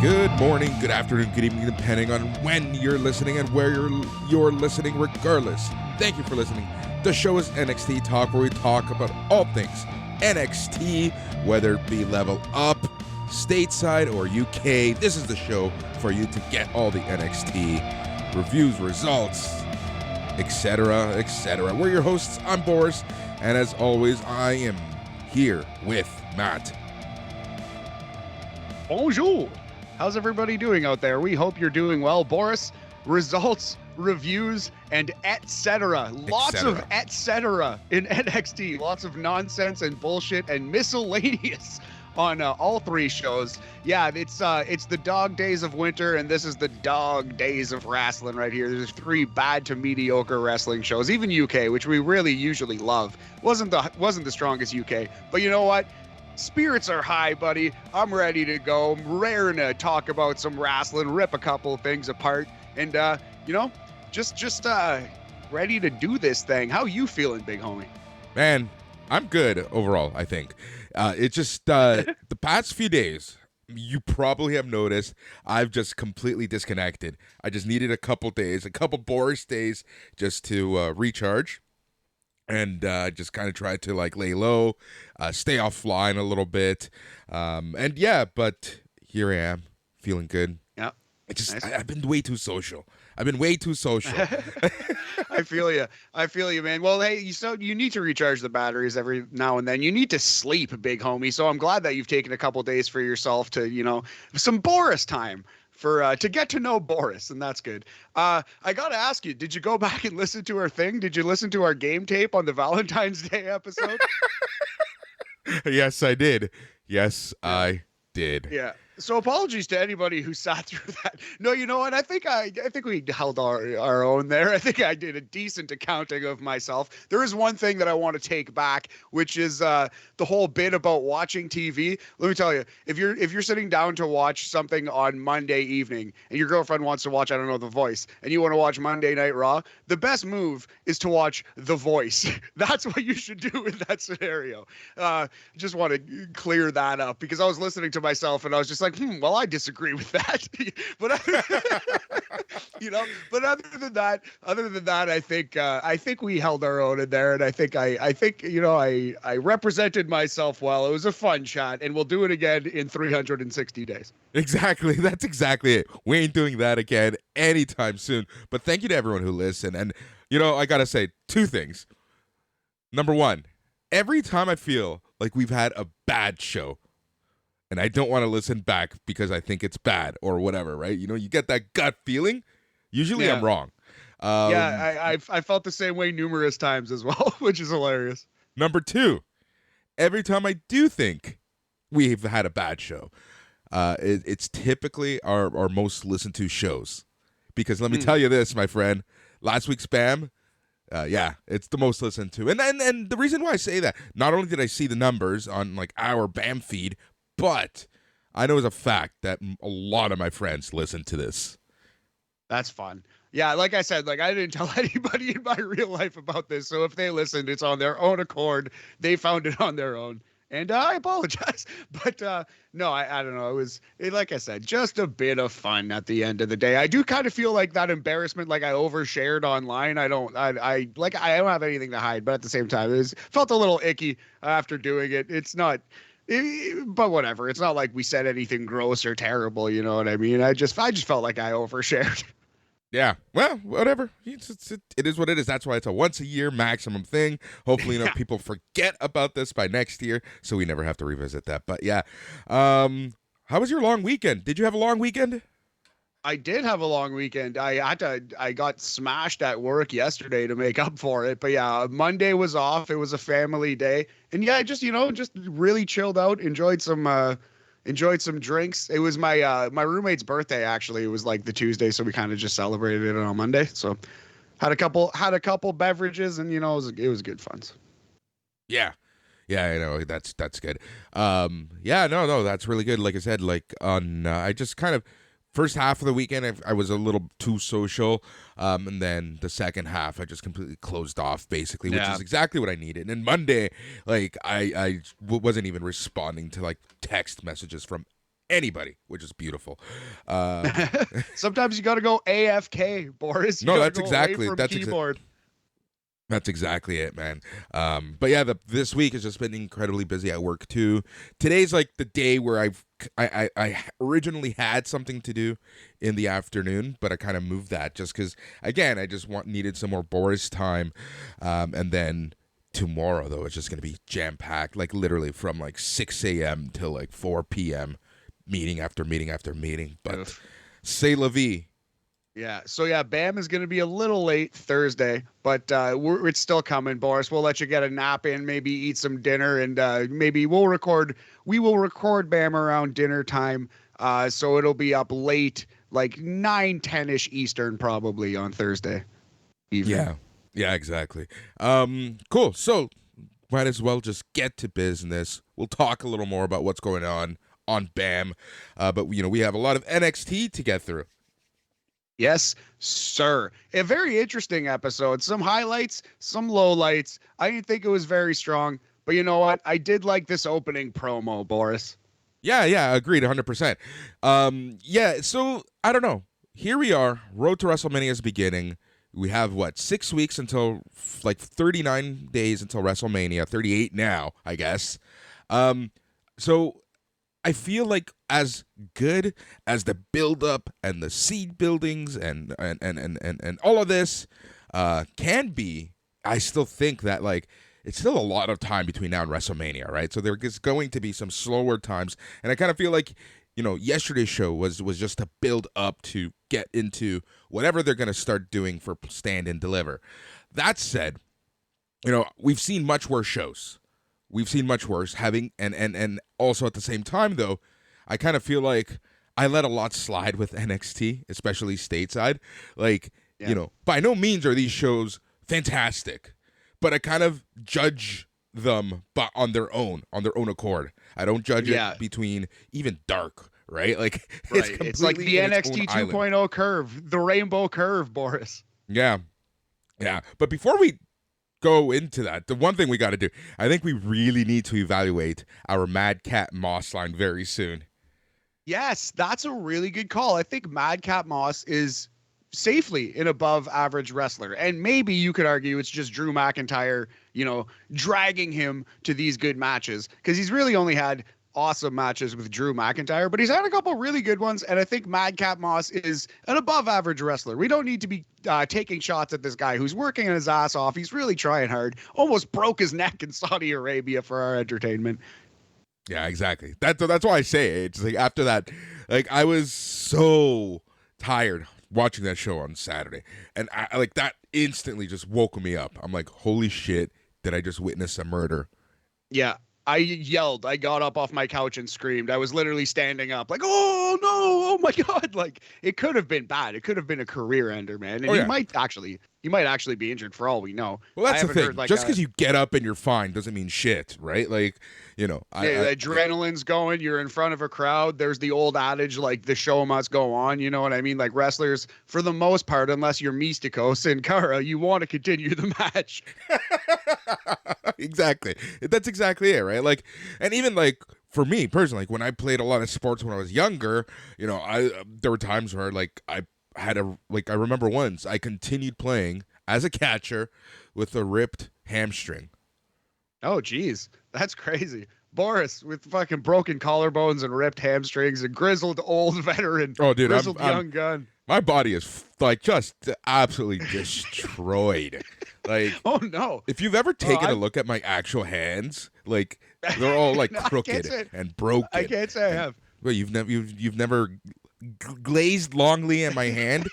Good morning, good afternoon, good evening, depending on when you're listening and where you're listening, regardless. Thank you for listening. The show is NXT Talk, where we talk about all things NXT, whether it be Level Up, stateside, or UK. This is the show for you to get all the NXT reviews, results, etc., etc. We're your hosts. I'm Boris, and as always, I am here with Matt. Bonjour. How's everybody doing out there? We hope you're doing well. Boris, results, reviews, and etc. Lots of etc. in NXT. Lots of nonsense and bullshit and miscellaneous on all three shows. Yeah, it's the dog days of winter, and this is the dog days of wrestling right here. There's three bad to mediocre wrestling shows. Even UK, which we really usually love, wasn't the strongest UK. But you know what? Spirits are high, buddy. I'm ready to go. I'm raring to talk about some wrestling, rip a couple of things apart, and just ready to do this thing. How you feeling, big homie? Man, I'm good overall, I think. It just the past few days, you probably have noticed I've just completely disconnected. I just needed a couple Boris days just to recharge. And just kind of tried to like lay low, stay offline a little bit. And yeah, but here I am feeling good. Yeah. Nice. I've been way too social. I feel you, man. Well, hey, you need to recharge the batteries every now and then. You need to sleep, big homie. So I'm glad that you've taken a couple days for yourself to, some Boris time. To get to know Boris, and that's good. I gotta ask you, did you go back and listen to our thing? Did you listen to our game tape on the Valentine's Day episode? Yes, I did. I did. Yeah. So apologies to anybody who sat through that. No, you know what? I think we held our own there. I think I did a decent accounting of myself. There is one thing that I want to take back, which is the whole bit about watching TV. Let me tell you, if you're sitting down to watch something on Monday evening and your girlfriend wants to watch, I don't know, The Voice, and you want to watch Monday Night Raw, the best move is to watch The Voice. That's what you should do in that scenario. Just want to clear that up because I was listening to myself and I was just like, well, I disagree with that. But other than that, I think we held our own in there, and I think I represented myself well. It was a fun chat, and we'll do it again in 360 days. Exactly. That's exactly it. We ain't doing that again anytime soon. But thank you to everyone who listened. And I gotta say two things. Number one, every time I feel like we've had a bad show, and I don't want to listen back because I think it's bad or whatever, right? You get that gut feeling. Usually I'm wrong. I felt the same way numerous times as well, which is hilarious. Number two, every time I do think we've had a bad show, it's typically our most listened to shows. Because let me tell you this, my friend, last week's spam, it's the most listened to. And the reason why I say that, not only did I see the numbers on like our BAM feed, but I know as a fact that a lot of my friends listen to this. That's fun. Yeah, like I said, I didn't tell anybody in my real life about this. So if they listened, it's on their own accord. They found it on their own. And I apologize. But no, I don't know. It was, like I said, just a bit of fun at the end of the day. I do kind of feel like that embarrassment, like I overshared online. I don't have anything to hide. But at the same time, felt a little icky after doing it. It's not... But whatever. It's not like we said anything gross or terrible. You know what I mean? I just felt like I overshared. Yeah. Well, whatever. It is what it is. That's why it's a once a year maximum thing. Hopefully, people forget about this by next year, so we never have to revisit that. But yeah. How was your long weekend? Did you have a long weekend? I did have a long weekend. I got smashed at work yesterday to make up for it. But yeah, Monday was off. It was a family day. And yeah, just really chilled out, enjoyed some drinks. It was my roommate's birthday, actually. It was like the Tuesday, so we kind of just celebrated it on Monday. So had a couple beverages, and it was good fun. Yeah. Yeah, I know. That's good. No, that's really good. Like I said, I just kind of first half of the weekend, I was a little too social, and then the second half, I just completely closed off, basically, which is exactly what I needed. And Monday, I wasn't even responding to text messages from anybody, which is beautiful. Sometimes you got to go AFK, Boris. No, that's exactly keyboard. That's exactly it, man. But yeah, this week has just been incredibly busy at work too. Today's like the day where I originally had something to do in the afternoon, but I kind of moved that just because, again, I just needed some more Boris time, and then tomorrow though it's just gonna be jam packed, like literally from like 6 a.m. till like 4 p.m. meeting after meeting after meeting. But c'est la vie. Yeah. So yeah, Bam is going to be a little late Thursday, but it's still coming, Boris. We'll let you get a nap in, maybe eat some dinner, and maybe we will record Bam around dinner time. So it'll be up late, like 9-10ish Eastern, probably on Thursday evening. Yeah, exactly. Cool. So might as well just get to business. We'll talk a little more about what's going on Bam, but we have a lot of NXT to get through. Yes, sir. A very interesting episode. Some highlights, some lowlights. I didn't think it was very strong, but you know what? I did like this opening promo, Boris. Yeah, agreed, 100%. So I don't know. Here we are, Road to WrestleMania is beginning. We have 6 weeks until 39 days until WrestleMania, 38 now, I guess. So I feel like as good as the build-up and the seed buildings and all of this can be, I still think that it's still a lot of time between now and WrestleMania, right? So there's going to be some slower times, and I kind of feel like yesterday's show was just a build up to get into whatever they're going to start doing for Stand and Deliver. That said, we've seen much worse shows. We've seen much worse, and also at the same time, though, I kind of feel like I let a lot slide with NXT, especially stateside. By no means are these shows fantastic, but I kind of judge them on their own accord. I don't judge it between even dark, right? It's like the NXT 2.0 curve, the rainbow curve, Boris. Yeah. But before we go into that, the one thing we got to do, I think we really need to evaluate our Madcap Moss line very soon. Yes, that's a really good call. I think Madcap Moss is safely an above average wrestler, and maybe you could argue it's just Drew McIntyre, dragging him to these good matches, because he's really only had awesome matches with Drew McIntyre, but he's had a couple really good ones, and I think Madcap Moss is an above average wrestler. We don't need to be taking shots at this guy who's working his ass off. He's really trying hard. Almost broke his neck in Saudi Arabia for our entertainment. Yeah, exactly. That's why I say it. It's like after that, I was so tired watching that show on Saturday, and I that instantly just woke me up. I'm like, holy shit, did I just witness a murder? Yeah. I yelled. I got up off my couch and screamed. I was literally standing up like, oh, no, oh, my God. It could have been bad. It could have been a career ender, man. And you might actually be injured for all we know. Well, that's the thing. Just because you get up and you're fine doesn't mean shit, right? The adrenaline's going. You're in front of a crowd. There's the old adage, the show must go on. You know what I mean? Wrestlers, for the most part, unless you're Mystico, Sin Cara, you want to continue the match. Exactly. That's exactly it, right? And even for me personally, when I played a lot of sports when I was younger, there were times where I had I remember once I continued playing as a catcher with a ripped hamstring. Oh, geez. That's crazy. Boris with fucking broken collarbones and ripped hamstrings, and grizzled old veteran. Oh, dude, grizzled young gun. My body is just absolutely destroyed. Oh no! If you've ever taken a look at my actual hands, they're all crooked and broken. I can't say I have. Well, you've never glazed longly at my hand.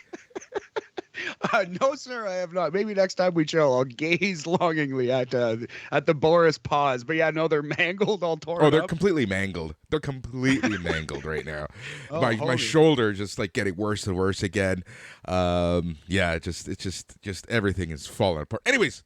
No, sir, I have not. Maybe next time we chill, I'll gaze longingly at the Boris paws. But yeah, no, they're mangled, all torn up. Oh, they're completely mangled. They're completely mangled right now. Oh, my shoulder just getting worse and worse again. Yeah, it's just everything is falling apart. Anyways,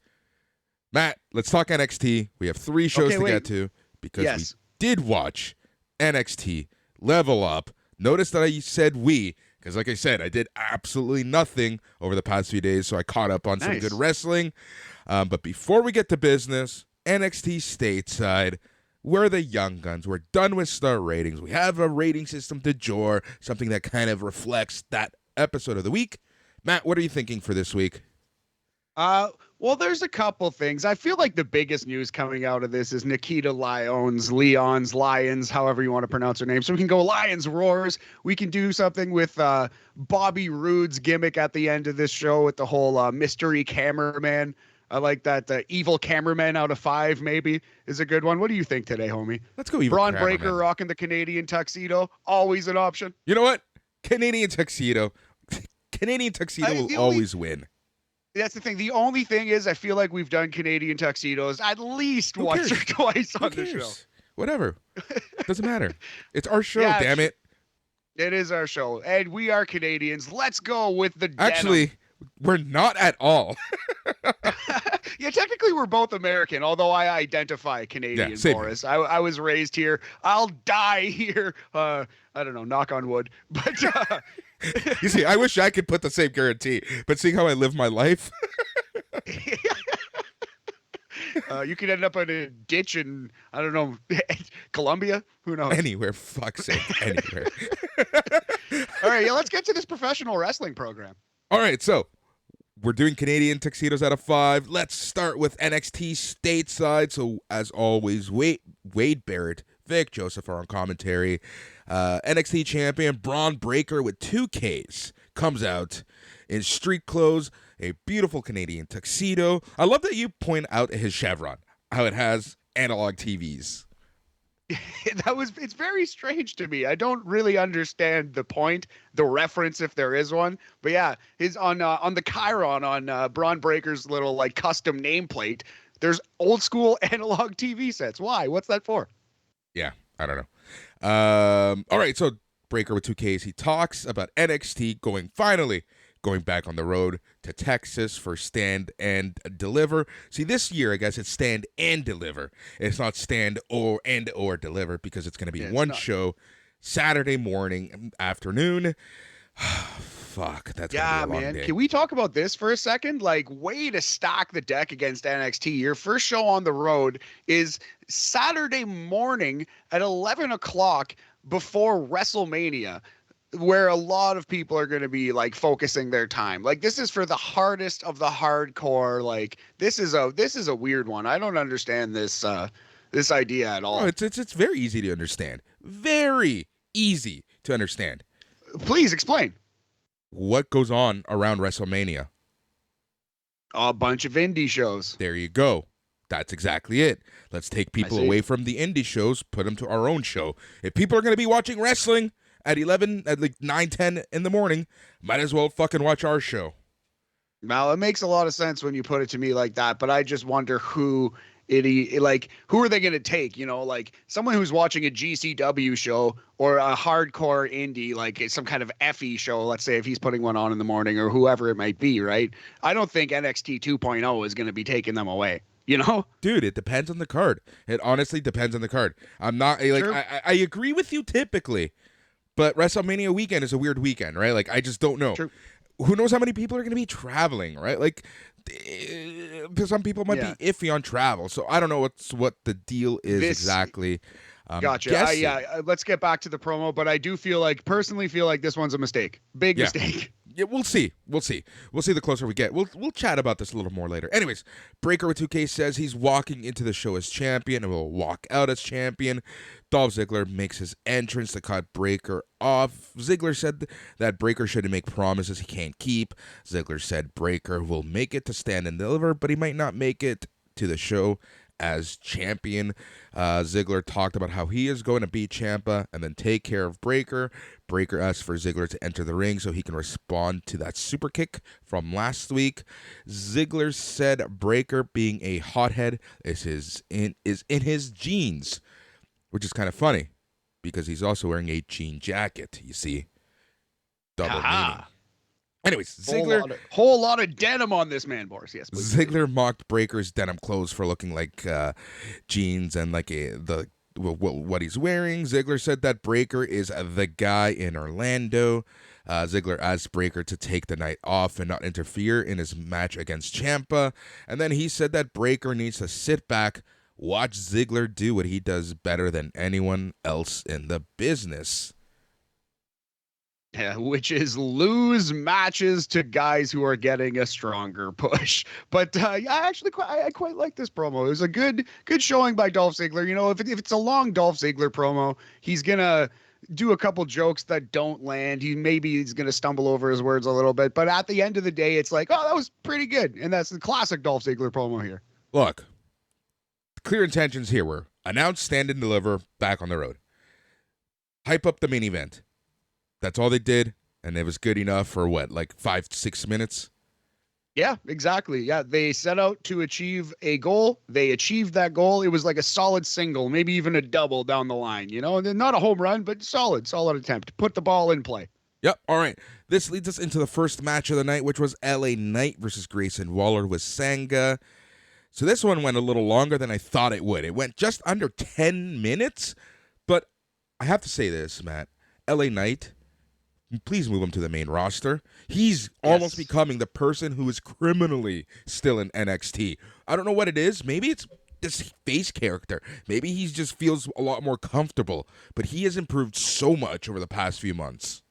Matt, let's talk NXT. We have 3 shows to get to because we did watch NXT Lvl Up. Notice that I said we. Because like I said, I did absolutely nothing over the past few days, so I caught up on some good wrestling. But before we get to business, NXT stateside, We're the young guns. We're done with star ratings. We have a rating system du jour, something that kind of reflects that episode of the week. Matt, what are you thinking for this week? Well, there's a couple things. I feel like the biggest news coming out of this is Nikkita Lyons, however you want to pronounce her name. So we can go Lions Roars. We can do something with Bobby Roode's gimmick at the end of this show with the whole mystery cameraman. I like that. Evil cameraman out of 5 maybe is a good one. What do you think today, homie? Let's go evil Braun cameraman. Breaker rocking the Canadian tuxedo. Always an option. You know what? Canadian tuxedo. Canadian tuxedo will always win. That's the thing. The only thing is, I feel like we've done Canadian tuxedos at least once or twice on the show. Whatever. Doesn't matter. It's our show, Yeah, damn it. It is our show. And we are Canadians. Let's go with the denim. Actually, we're not at all. Yeah, technically we're both American, although I identify Canadian, Boris. I was raised here. I'll die here. I don't know, knock on wood. But you see, I wish I could put the same guarantee, but seeing how I live my life. You could end up in a ditch in, I don't know, Colombia? Who knows? Anywhere, fuck's sake, anywhere. All right, yeah, let's get to this professional wrestling program. All right, so we're doing Canadian tuxedos out of 5. Let's start with NXT stateside. So, as always, Wade Barrett, Vic Joseph are on commentary. NXT champion Braun Breaker with 2 Ks comes out in street clothes, a beautiful Canadian tuxedo. I love that you point out his chevron, how it has analog TVs. It's very strange to me. I don't really understand the point, the reference, if there is one. But yeah, his on the Chiron on Braun Breaker's little like custom nameplate. There's old school analog TV sets. Why? What's that for? Yeah, I don't know. All right, so Breaker with 2 Ks. He talks about NXT finally going back on the road to Texas for Stand and Deliver. See, this year, I guess it's Stand and Deliver. It's not Stand or Deliver because it's going to be one show Saturday morning, afternoon. Fuck, that's gonna be a long day. Can we talk about this for a second? Like, way to stack the deck against NXT. Your first show on the road is Saturday morning at 11 o'clock before WrestleMania, where a lot of people are going to be like focusing their time. Like, this is for the hardest of the hardcore. Like, this is a weird one. I don't understand this this idea at all. Oh, it's very easy to understand. Very easy to understand. Please explain. What goes on around WrestleMania? A bunch of indie shows. There you go. That's exactly it. Let's take people away from the indie shows, put them to our own show. If people are going to be watching wrestling at 9, 10 in the morning, might as well fucking watch our show. Now, it makes a lot of sense when you put it to me like that, but I just wonder who are they going to take? You know, like someone who's watching a GCW show or a hardcore indie, like some kind of FE show, let's say if he's putting one on in the morning or whoever it might be, right? I don't think NXT 2.0 is going to be taking them away. You know, dude, it depends on the card. It honestly depends on the card. I'm not like, I agree with you typically, but WrestleMania weekend is a weird weekend, right? Like, I just don't know. True. Who knows how many people are going to be traveling, right? Like, some people might be iffy on travel, so I don't know what the deal is exactly. Gotcha. Let's get back to the promo, but I do personally feel like this one's a mistake. Big mistake. Yeah, we'll see the closer we get. We'll chat about this a little more later. Anyways, Breaker with 2K says he's walking into the show as champion and will walk out as champion. Dolph Ziggler makes his entrance to cut Breaker off. Ziggler said that Breaker shouldn't make promises he can't keep. Ziggler said Breaker will make it to Stand and Deliver, but he might not make it to the show as champion. Ziggler talked about how he is going to beat Ciampa and then take care of Breaker. Breaker asked for Ziggler to enter the ring so he can respond to that super kick from last week. Ziggler said Breaker being a hothead is in his genes, which is kind of funny because he's also wearing a jean jacket, you see. Double meaning. Anyways, Ziggler... Whole lot of denim on this man, Boris. Yes, please. Ziggler mocked Breaker's denim clothes for looking like jeans and like what he's wearing. Ziggler said that Breaker is the guy in Orlando. Ziggler asked Breaker to take the night off and not interfere in his match against Ciampa. And then he said that Breaker needs to sit back, watch Ziggler do what he does better than anyone else in the business. Yeah, which is lose matches to guys who are getting a stronger push. But I quite like this promo. It was a good showing by Dolph Ziggler. You know, if it's a long Dolph Ziggler promo, he's gonna do a couple jokes that don't land. He's gonna stumble over his words a little bit. But at the end of the day, it's like, oh, that was pretty good, and that's the classic Dolph Ziggler promo here. Look, clear intentions here were announce, stand, and deliver, back on the road. Hype up the main event. That's all they did, and it was good enough for what, like 5-6 minutes? Yeah, exactly. Yeah, they set out to achieve a goal. They achieved that goal. It was like a solid single, maybe even a double down the line, you know? And not a home run, but solid attempt. Put the ball in play. Yep, all right. This leads us into the first match of the night, which was LA Knight versus Grayson Waller with Sanga. So this one went a little longer than I thought it would. It went just under 10 minutes, but I have to say this, Matt. LA Knight, please move him to the main roster. He's almost becoming the person who is criminally still in NXT. I don't know what it is. Maybe it's this face character. Maybe he just feels a lot more comfortable. But he has improved so much over the past few months.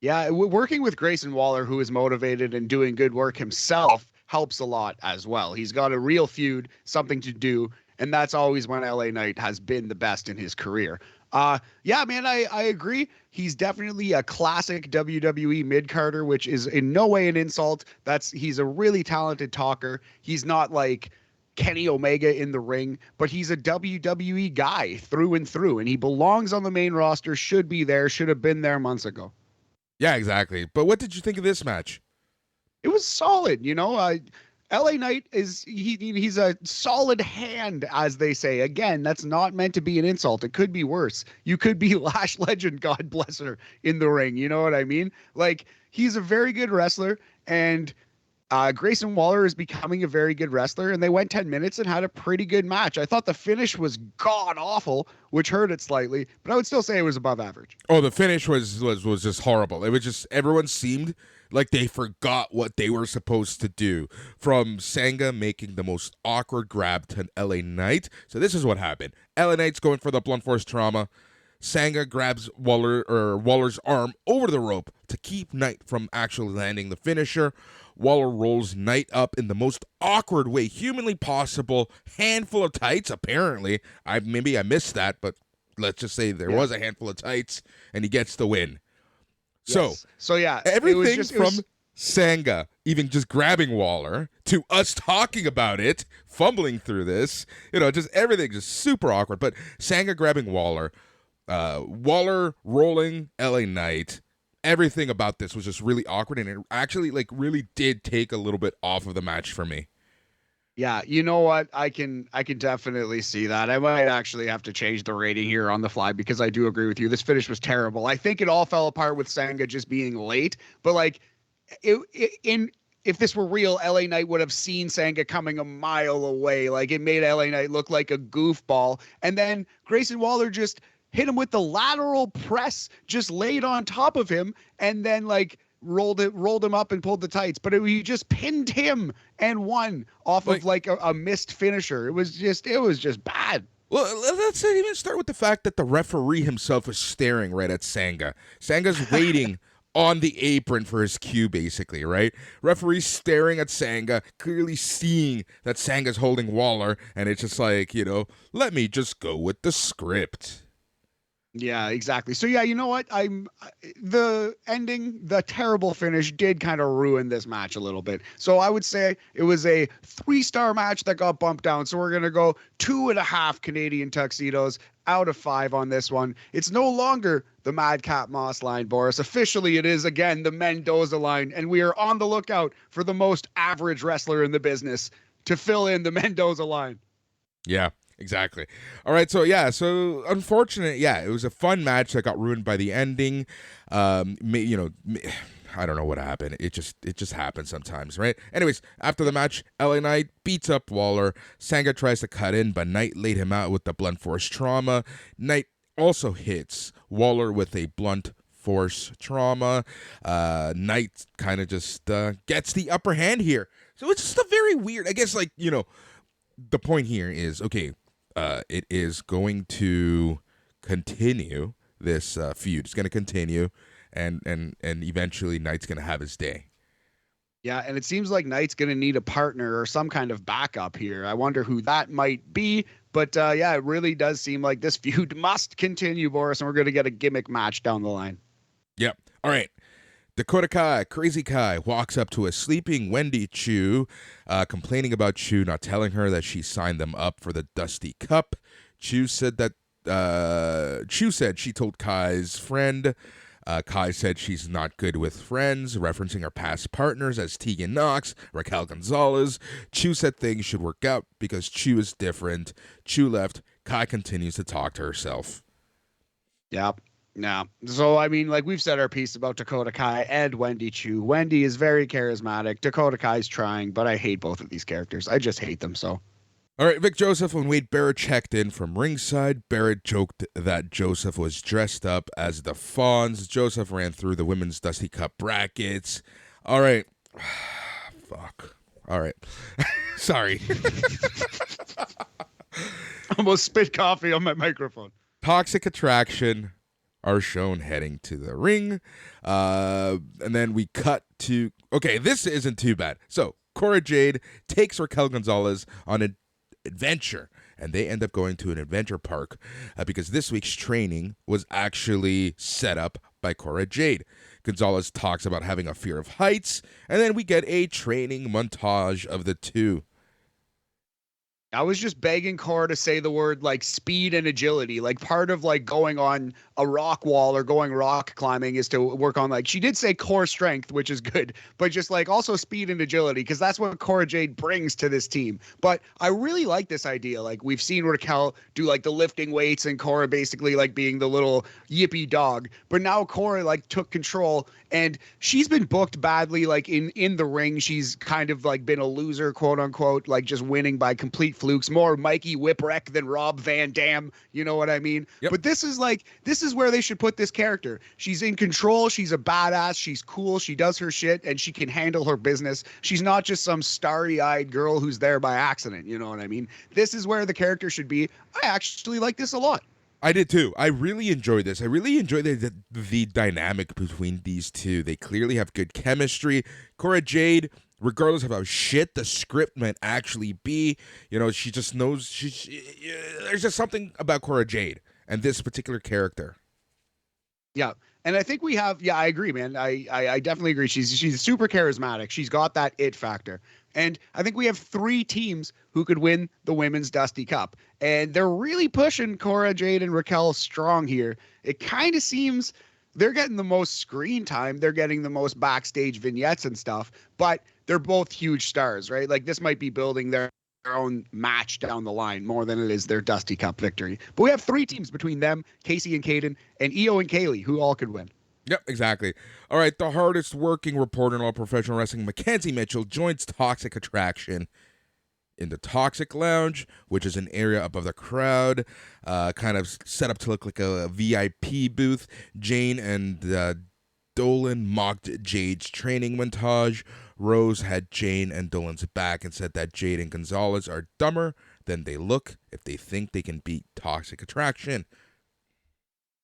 Yeah, working with Grayson Waller, who is motivated and doing good work himself, helps a lot as well. He's got a real feud, something to do, and that's always when LA Knight has been the best in his career. Yeah, man, I agree. He's definitely a classic WWE mid-carder, which is in no way an insult. He's a really talented talker. He's not like Kenny Omega in the ring, but he's a WWE guy through and through, and he belongs on the main roster, should be there, should have been there months ago. Yeah, exactly. But what did you think of this match? It was solid, you know. LA Knight he's a solid hand, as they say. Again, that's not meant to be an insult. It could be worse. You could be Lash Legend, God bless her, in the ring. You know what I mean? Like, he's a very good wrestler, and Grayson Waller is becoming a very good wrestler, and they went 10 minutes and had a pretty good match. I thought the finish was god-awful, which hurt it slightly, but I would still say it was above average. Oh, the finish was just horrible. It was just, everyone seemed like they forgot what they were supposed to do. From Sanga making the most awkward grab to LA Knight. So this is what happened. LA Knight's going for the blunt force trauma. Sanga grabs Waller's arm over the rope to keep Knight from actually landing the finisher. Waller rolls Knight up in the most awkward way humanly possible. Handful of tights, apparently. Maybe I missed that, but let's just say there was a handful of tights, and he gets the win. Yes. So yeah, everything from Sanga even just grabbing Waller to us talking about it, fumbling through this, just everything just super awkward. But Sanga grabbing Waller, Waller rolling LA Knight, everything about this was just really awkward, and it actually really did take a little bit off of the match for me. Yeah, you know what? I can definitely see that. I might actually have to change the rating here on the fly, because I do agree with you. This finish was terrible. I think it all fell apart with Sanga just being late. But if this were real, LA Knight would have seen Sanga coming a mile away. Like, it made LA Knight look like a goofball. And then Grayson Waller just hit him with the lateral press, just laid on top of him, and then rolled him up and pulled the tights, but he just pinned him and won off of a missed finisher. It was just bad. Well, let's not even start with the fact that the referee himself is staring right at Sanga. Sanga's waiting on the apron for his cue, basically, right? Referee's staring at Sanga, clearly seeing that Sanga's holding Waller, and it's just let me just go with the script. Yeah, exactly. So yeah, you know what? The ending, the terrible finish did kind of ruin this match a little bit. So I would say it was a 3-star match that got bumped down. So we're going to go 2.5 Canadian tuxedos out of 5 on this one. It's no longer the Madcap Moss line, Boris. Officially, it is again the Mendoza line, and we are on the lookout for the most average wrestler in the business to fill in the Mendoza line. Yeah. Exactly. All right. So unfortunate. Yeah, it was a fun match that got ruined by the ending. I don't know what happened. It just happens sometimes, right? Anyways, after the match, LA Knight beats up Waller. Sanga tries to cut in, but Knight laid him out with the blunt force trauma. Knight also hits Waller with a blunt force trauma. Knight kind of just gets the upper hand here. So it's just a very weird, I guess, the point here is, okay, it is going to continue. This feud is going to continue, and eventually Knight's going to have his day. Yeah, and it seems like Knight's going to need a partner or some kind of backup here. I wonder who that might be. But yeah, it really does seem like this feud must continue, Boris, and we're going to get a gimmick match down the line. Yep. All right. Dakota Kai, Crazy Kai, walks up to a sleeping Wendy Chu, complaining about Chu not telling her that she signed them up for the Dusty Cup. Chu said she told Kai's friend. Kai said she's not good with friends, referencing her past partners as Tegan Knox, Raquel Gonzalez. Chu said things should work out because Chu is different. Chu left. Kai continues to talk to herself. Yep. Yeah. So, I mean, like we've said our piece about Dakota Kai and Wendy Chu. Wendy is very charismatic. Dakota Kai's trying, but I hate both of these characters. I just hate them so. All right, Vic Joseph and Wade Barrett checked in from ringside. Barrett joked that Joseph was dressed up as the Fawns. Joseph ran through the women's Dusty Cup brackets. All right. Fuck. All right. Sorry. Almost spit coffee on my microphone. Toxic Attraction are shown heading to the ring. And then we cut to... Okay, this isn't too bad. So, Cora Jade takes Raquel Gonzalez on an adventure, and they end up going to an adventure park because this week's training was actually set up by Cora Jade. Gonzalez talks about having a fear of heights, and then we get a training montage of the two. I was just begging Cora to say the word like speed and agility. Like part of like going on a rock wall or going rock climbing is to work on like, she did say core strength, which is good, but just like also speed and agility, because that's what Cora Jade brings to this team. But I really like this idea. Like we've seen Raquel do like the lifting weights and Cora basically like being the little yippy dog. But now Cora like took control, and she's been booked badly. Like in the ring, she's kind of like been a loser, quote unquote, like just winning by complete flukes, more Mikey Whipwreck than Rob Van Dam, you know what I mean? Yep. But this is where they should put this character. She's in control, she's a badass, she's cool, she does her shit, and she can handle her business. She's not just some starry-eyed girl who's there by accident, you know what I mean? This is where the character should be. I actually like this a lot. I did too. I really enjoyed this. I really enjoyed the dynamic between these two. They clearly have good chemistry. Cora Jade, regardless of how shit the script might actually be, you know, she just knows there's just something about Cora Jade and this particular character. Yeah. And I think we have, I agree, man. I definitely agree. She's super charismatic. She's got that it factor. And I think we have 3 teams who could win the Women's Dusty Cup. And they're really pushing Cora Jade and Raquel strong here. It kind of seems they're getting the most screen time. They're getting the most backstage vignettes and stuff. But they're both huge stars, right? Like this might be building their own match down the line more than it is their Dusty Cup victory. But we have 3 teams between them, Casey and Kaden, and Io and Kaylee, who all could win. Yep, exactly. All right, the hardest working reporter in all professional wrestling, Mackenzie Mitchell, joins Toxic Attraction in the Toxic Lounge, which is an area above the crowd, kind of set up to look like a VIP booth. Jane and Dolan mocked Jade's training montage. Rose had Jane and Dolan's back and said that Jade and Gonzalez are dumber than they look if they think they can beat Toxic Attraction.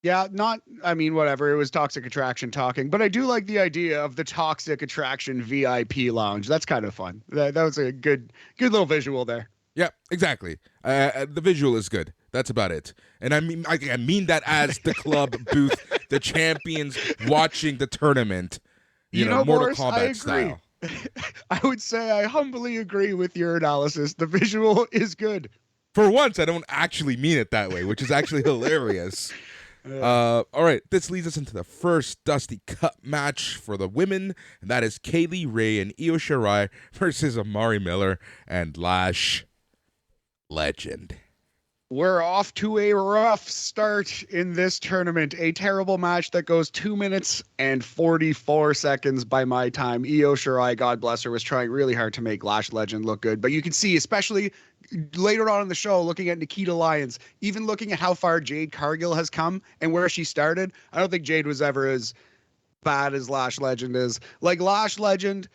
Yeah, whatever. It was Toxic Attraction talking, but I do like the idea of the Toxic Attraction VIP lounge. That's kind of fun. That was a good little visual there. Yeah, exactly. The visual is good. That's about it. And I mean that as the club booth, the champions watching the tournament, you know Mortal Boris, Kombat style. I would say I humbly agree with your analysis. The visual is good. For once, I don't actually mean it that way, which is actually hilarious. All right, this leads us into the first Dusty Cup match for the women, and that is Kaylee Ray and Io Shirai versus Amari Miller and Lash Legend. We're off to a rough start in this tournament. A terrible match that goes 2 minutes and 44 seconds by my time. Io Shirai, God bless her, was trying really hard to make Lash Legend look good. But you can see, especially later on in the show, looking at Nikkita Lyons, even looking at how far Jade Cargill has come and where she started, I don't think Jade was ever as bad as Lash Legend is. Like Lash Legend,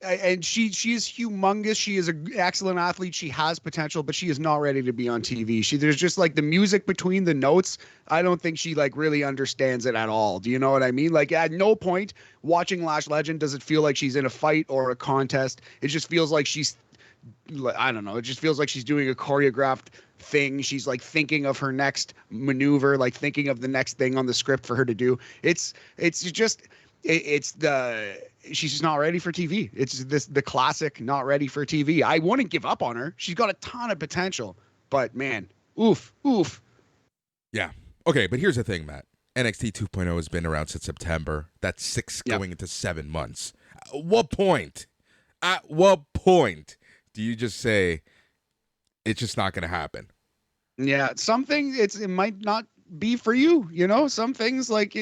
and she is humongous. She is an excellent athlete. She has potential, but she is not ready to be on TV. There's just like the music between the notes. I don't think she like really understands it at all. Do you know what I mean? Like at no point watching Lash Legend does it feel like she's in a fight or a contest. It just feels like she's, I don't know. It just feels like she's doing a choreographed thing. She's like thinking of her next maneuver, like thinking of the next thing on the script for her to do. She's just not ready for TV. It's the classic not ready for TV. I wouldn't give up on her. She's got a ton of potential, but man, oof. Yeah. Okay, but here's the thing, Matt. NXT 2.0 has been around since September. That's 6 going into 7 months. At what point do you just say it's just not going to happen? Yeah, it might not be for you, you know. Some things like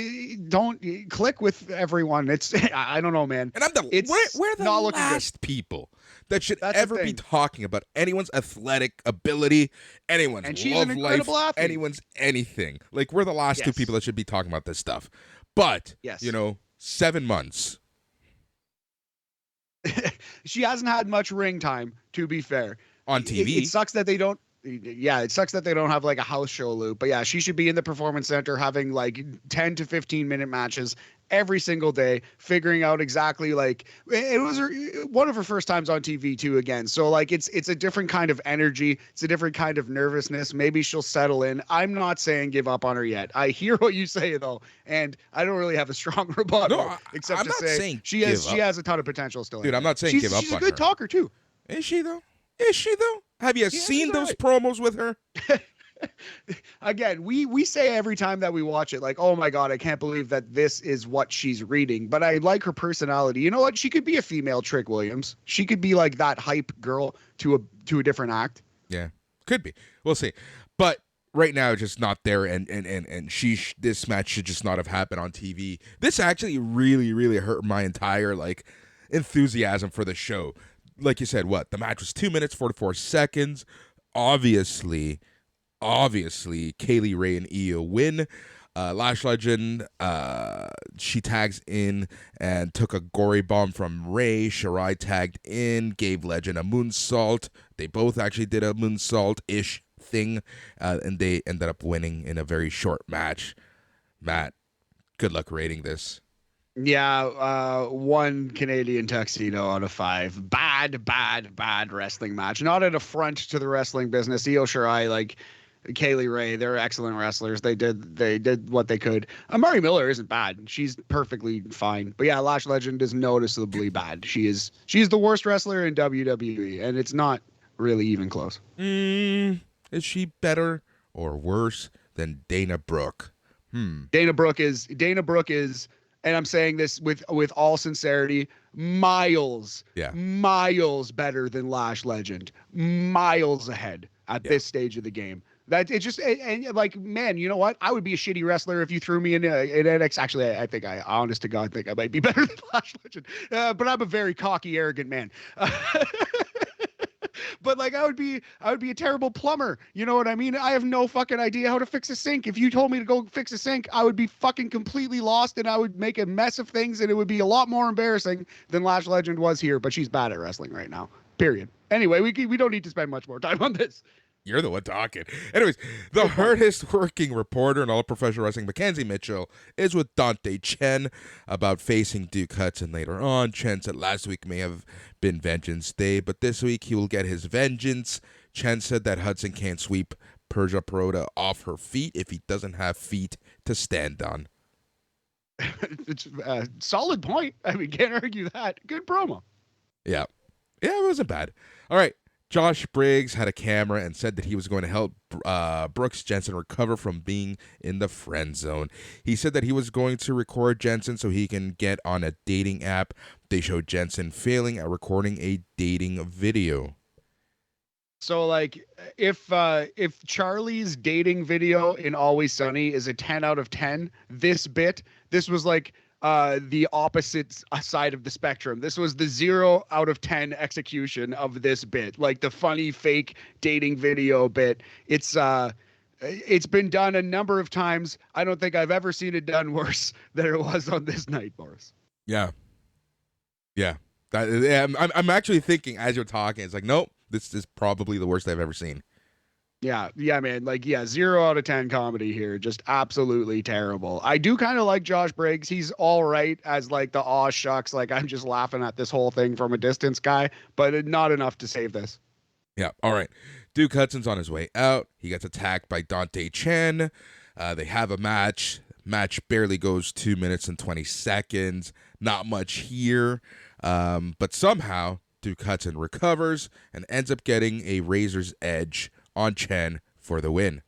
don't click with everyone. It's I don't know, man. And we're the last people that should ever be talking about anyone's athletic ability, anyone's love life, anyone's anything. Like we're the last 2 people that should be talking about this stuff. But 7 months. She hasn't had much ring time, to be fair. On TV. It sucks that they don't. Yeah, it sucks that they don't have like a house show loop. But yeah, she should be in the Performance Center having like 10 to 15 minute matches every single day, figuring out exactly like it was one of her first times on TV too again. So like it's a different kind of energy. It's a different kind of nervousness. Maybe she'll settle in. I'm not saying give up on her yet. I hear what you say though, and I don't really have a strong rebuttal except I'm to not say saying she has a ton of potential still. Dude, I'm not saying give up on her. She's a good talker too. Is she though? Have you seen those promos with her? Again, we say every time that we watch it, like, oh my God, I can't believe that this is what she's reading. But I like her personality. You know what? She could be a female Trick Williams. She could be like that hype girl to a different act. Yeah, could be. We'll see. But right now, it's just not there. And this match should just not have happened on TV. This actually really, really hurt my entire like enthusiasm for the show. Like you said, the match was 2 minutes, 44 seconds. Obviously, Kaylee Ray and Io win. Lash Legend, she tags in and took a gory bomb from Ray. Shirai tagged in, gave Legend a moonsault. They both actually did a moonsault-ish thing, and they ended up winning in a very short match. Matt, good luck rating this. Yeah, 1 Canadian tuxedo out of 5. Bad wrestling match. Not an affront to the wrestling business. Io Shirai, like Kaylee Ray, they're excellent wrestlers. They did what they could. Amari Miller isn't bad. She's perfectly fine. But yeah, Lash Legend is noticeably bad. She's the worst wrestler in WWE, and it's not really even close. Is she better or worse than Dana Brooke? Dana Brooke is, and I'm saying this with all sincerity, miles better than Lash Legend, miles ahead at this stage of the game. That it's just, and like, man, you know what? I would be a shitty wrestler if you threw me in NXT. Actually, I think honest to God, think I might be better than Lash Legend. But I'm a very cocky, arrogant man. But like I would be a terrible plumber. You know what I mean? I have no fucking idea how to fix a sink. If you told me to go fix a sink, I would be fucking completely lost and I would make a mess of things and it would be a lot more embarrassing than Lash Legend was here, but she's bad at wrestling right now. Period. Anyway, we don't need to spend much more time on this. You're the one talking. Anyways, the hardest working reporter in all of professional wrestling, Mackenzie Mitchell, is with Dante Chen about facing Duke Hudson later on. Chen said last week may have been Vengeance Day, but this week he will get his vengeance. Chen said that Hudson can't sweep Persia Perota off her feet if he doesn't have feet to stand on. It's a solid point. I mean, can't argue that. Good promo. Yeah, it wasn't bad. All right. Josh Briggs had a camera and said that he was going to help Brooks Jensen recover from being in the friend zone. He said that he was going to record Jensen so he can get on a dating app. They showed Jensen failing at recording a dating video. So like if Charlie's dating video in Always Sunny is a 10 out of 10, this was like the opposite side of the spectrum. This was the 0 out of 10 execution of this bit, like the funny fake dating video bit. It's been done a number of times. I don't think I've ever seen it done worse than it was on this night, Boris. Yeah. I'm actually thinking as you're talking, it's like, nope, this is probably the worst I've ever seen. Yeah, man. 0 out of 10 comedy here. Just absolutely terrible. I do kind of like Josh Briggs. He's all right as the aw shucks, I'm just laughing at this whole thing from a distance guy, but not enough to save this. Yeah, all right. Duke Hudson's on his way out. He gets attacked by Dante Chen. They have a match. Match barely goes 2 minutes and 20 seconds. Not much here. But somehow Duke Hudson recovers and ends up getting a razor's edge on Chen for the win.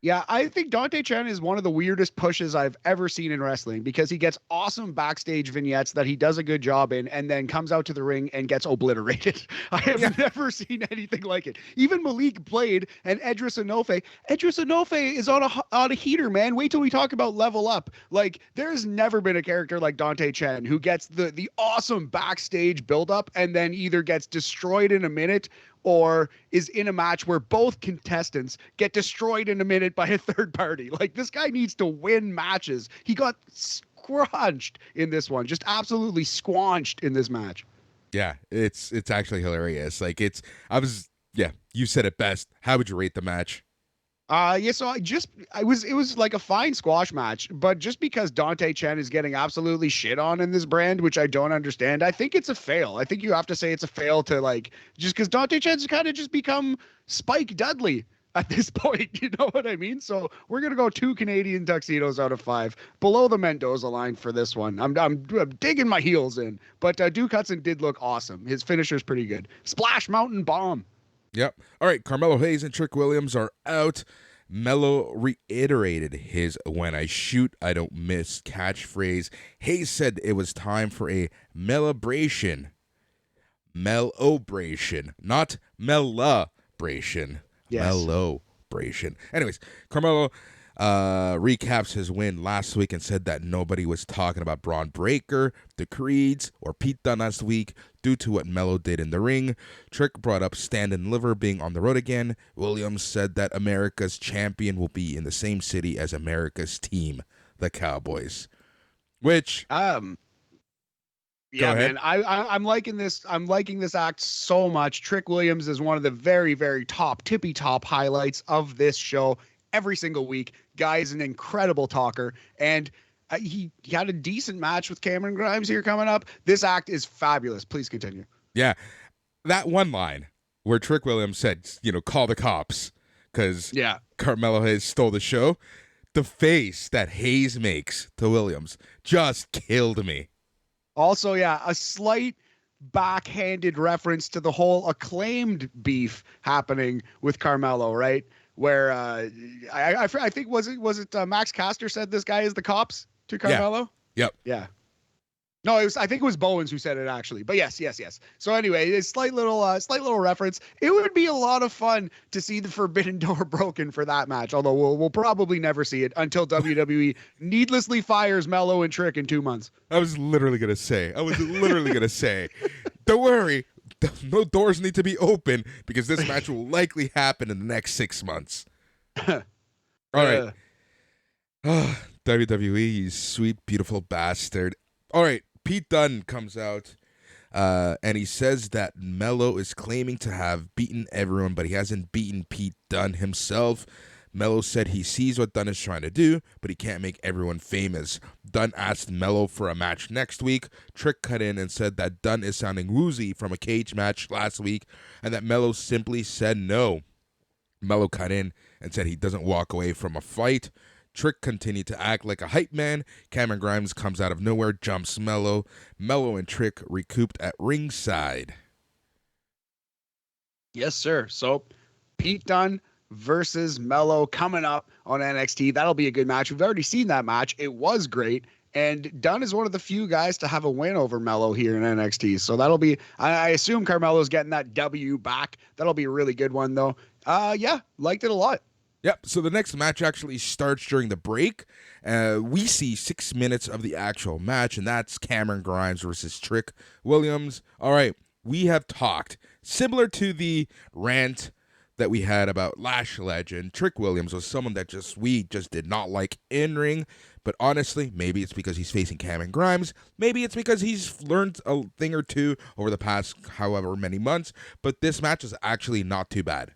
Yeah, I think Dante Chen is one of the weirdest pushes I've ever seen in wrestling because he gets awesome backstage vignettes that he does a good job in and then comes out to the ring and gets obliterated. I have never seen anything like it. Even Malik Blade and Edris Enofe. Edris Enofe is on a heater, man. Wait till we talk about Level Up. There's never been a character like Dante Chen who gets the awesome backstage buildup and then either gets destroyed in a minute or is in a match where both contestants get destroyed in a minute by a third party. This guy needs to win matches. He got squanched in this one, just absolutely squanched in this match. Yeah, it's actually hilarious. You said it best. How would you rate the match? So it was like a fine squash match, but just because Dante Chen is getting absolutely shit on in this brand, which I don't understand, I think it's a fail. I think you have to say it's a fail to just because Dante Chen's kind of just become Spike Dudley at this point. You know what I mean? So we're going to go 2 Canadian tuxedos out of 5 below the Mendoza line for this one. I'm digging my heels in, but Duke Hudson did look awesome. His finisher's pretty good. Splash Mountain Bomb. Yep. All right. Carmelo Hayes and Trick Williams are out. Melo reiterated his "when I shoot, I don't miss" catchphrase. Hayes said it was time for a melobration. Melobration, not melabration. Yes. Melobration. Anyways, Carmelo recaps his win last week and said that nobody was talking about Braun Breaker, the Creeds, or Pete Dunne last week due to what Melo did in the ring. Trick brought up Stand and Deliver being on the road again. Williams said that America's champion will be in the same city as America's team, the Cowboys. Which yeah, man, I'm liking this. I'm liking this act so much. Trick Williams is one of the very, very tippy top highlights of this show. Every single week, guy is an incredible talker, and he had a decent match with Cameron Grimes here coming up. This act is fabulous. Please continue. Yeah, that one line where Trick Williams said, call the cops because Carmelo Hayes stole the show. The face that Hayes makes to Williams just killed me. Also, a slight backhanded reference to the whole Acclaimed beef happening with Carmelo, right? Where I think was it Max Caster said this guy is the cops to Carmelo? Yep. Yeah. No, I think it was Bowens who said it actually. But yes. So anyway, a slight little reference. It would be a lot of fun to see the Forbidden Door broken for that match. Although we'll probably never see it until WWE needlessly fires Melo and Trick in 2 months. I was literally gonna say. Don't worry. No doors need to be open because this match will likely happen in the next 6 months. All right. WWE, you sweet, beautiful bastard. All right. Pete Dunne comes out and he says that Melo is claiming to have beaten everyone, but he hasn't beaten Pete Dunne himself. Melo said he sees what Dunne is trying to do, but he can't make everyone famous. Dunne asked Melo for a match next week. Trick cut in and said that Dunne is sounding woozy from a cage match last week and that Melo simply said no. Melo cut in and said he doesn't walk away from a fight. Trick continued to act like a hype man. Cameron Grimes comes out of nowhere, jumps Melo. Melo and Trick recouped at ringside. Yes, sir. So Pete Dunne versus Melo coming up on NXT. That'll be a good match. We've already seen that match. It was great. And Dunne is one of the few guys to have a win over Melo here in NXT. So that'll be, I assume Carmelo's getting that W back. That'll be a really good one, though. Liked it a lot. Yep, so the next match actually starts during the break. We see 6 minutes of the actual match, and that's Cameron Grimes versus Trick Williams. All right, we have talked. Similar to the rant that we had about Lash Legend. Trick Williams was someone that we just did not like in ring. But honestly, maybe it's because he's facing Cameron Grimes. Maybe it's because he's learned a thing or two over the past however many months. But this match is actually not too bad.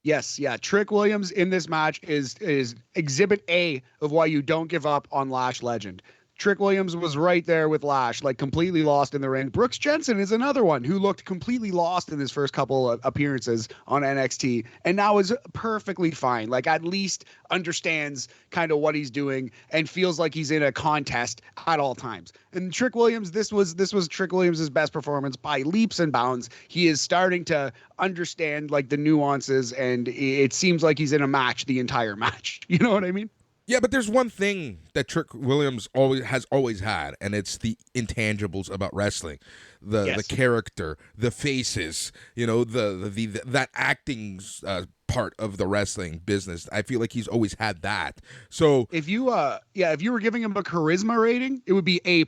Yes, yeah. Trick Williams in this match is exhibit A of why you don't give up on Lash Legend. Trick Williams was right there with Lash, like completely lost in the ring. Brooks Jensen is another one who looked completely lost in his first couple of appearances on NXT and now is perfectly fine. Like at least understands kind of what he's doing and feels like he's in a contest at all times. And Trick Williams, this was Trick Williams' best performance by leaps and bounds. He is starting to understand like the nuances, and it seems like he's in a match the entire match. You know what I mean? Yeah, but there's one thing that Trick Williams always had, and it's the intangibles about wrestling, the character, the faces, you know, the that acting part of the wrestling business. I feel like he's always had that. So if you were giving him a charisma rating, it would be A+,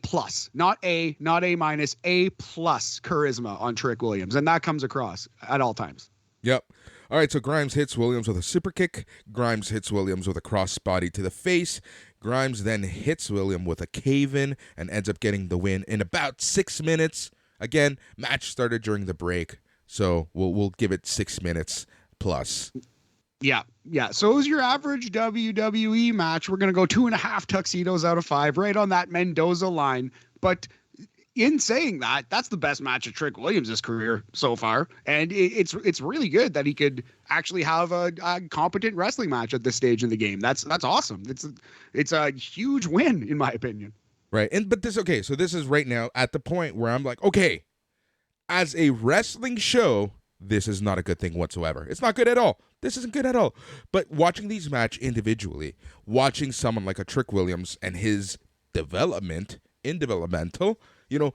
not A minus, A+ charisma on Trick Williams, and that comes across at all times. Yep. All right, so Grimes hits Williams with a super kick. Grimes hits Williams with a crossbody to the face. Grimes then hits Williams with a cave-in and ends up getting the win in about 6 minutes. Again, match started during the break, so we'll give it 6 minutes plus. Yeah. So it was your average WWE match. We're going to go 2.5 tuxedos out of 5, right on that Mendoza line. But in saying that, that's the best match of Trick Williams' career so far. And it's really good that he could actually have a competent wrestling match at this stage in the game. That's awesome. It's a huge win, in my opinion. Right. So this is right now at the point where I'm like, okay, as a wrestling show, this is not a good thing whatsoever. It's not good at all. This isn't good at all. But watching these match individually, watching someone like a Trick Williams and his development in developmental, you know,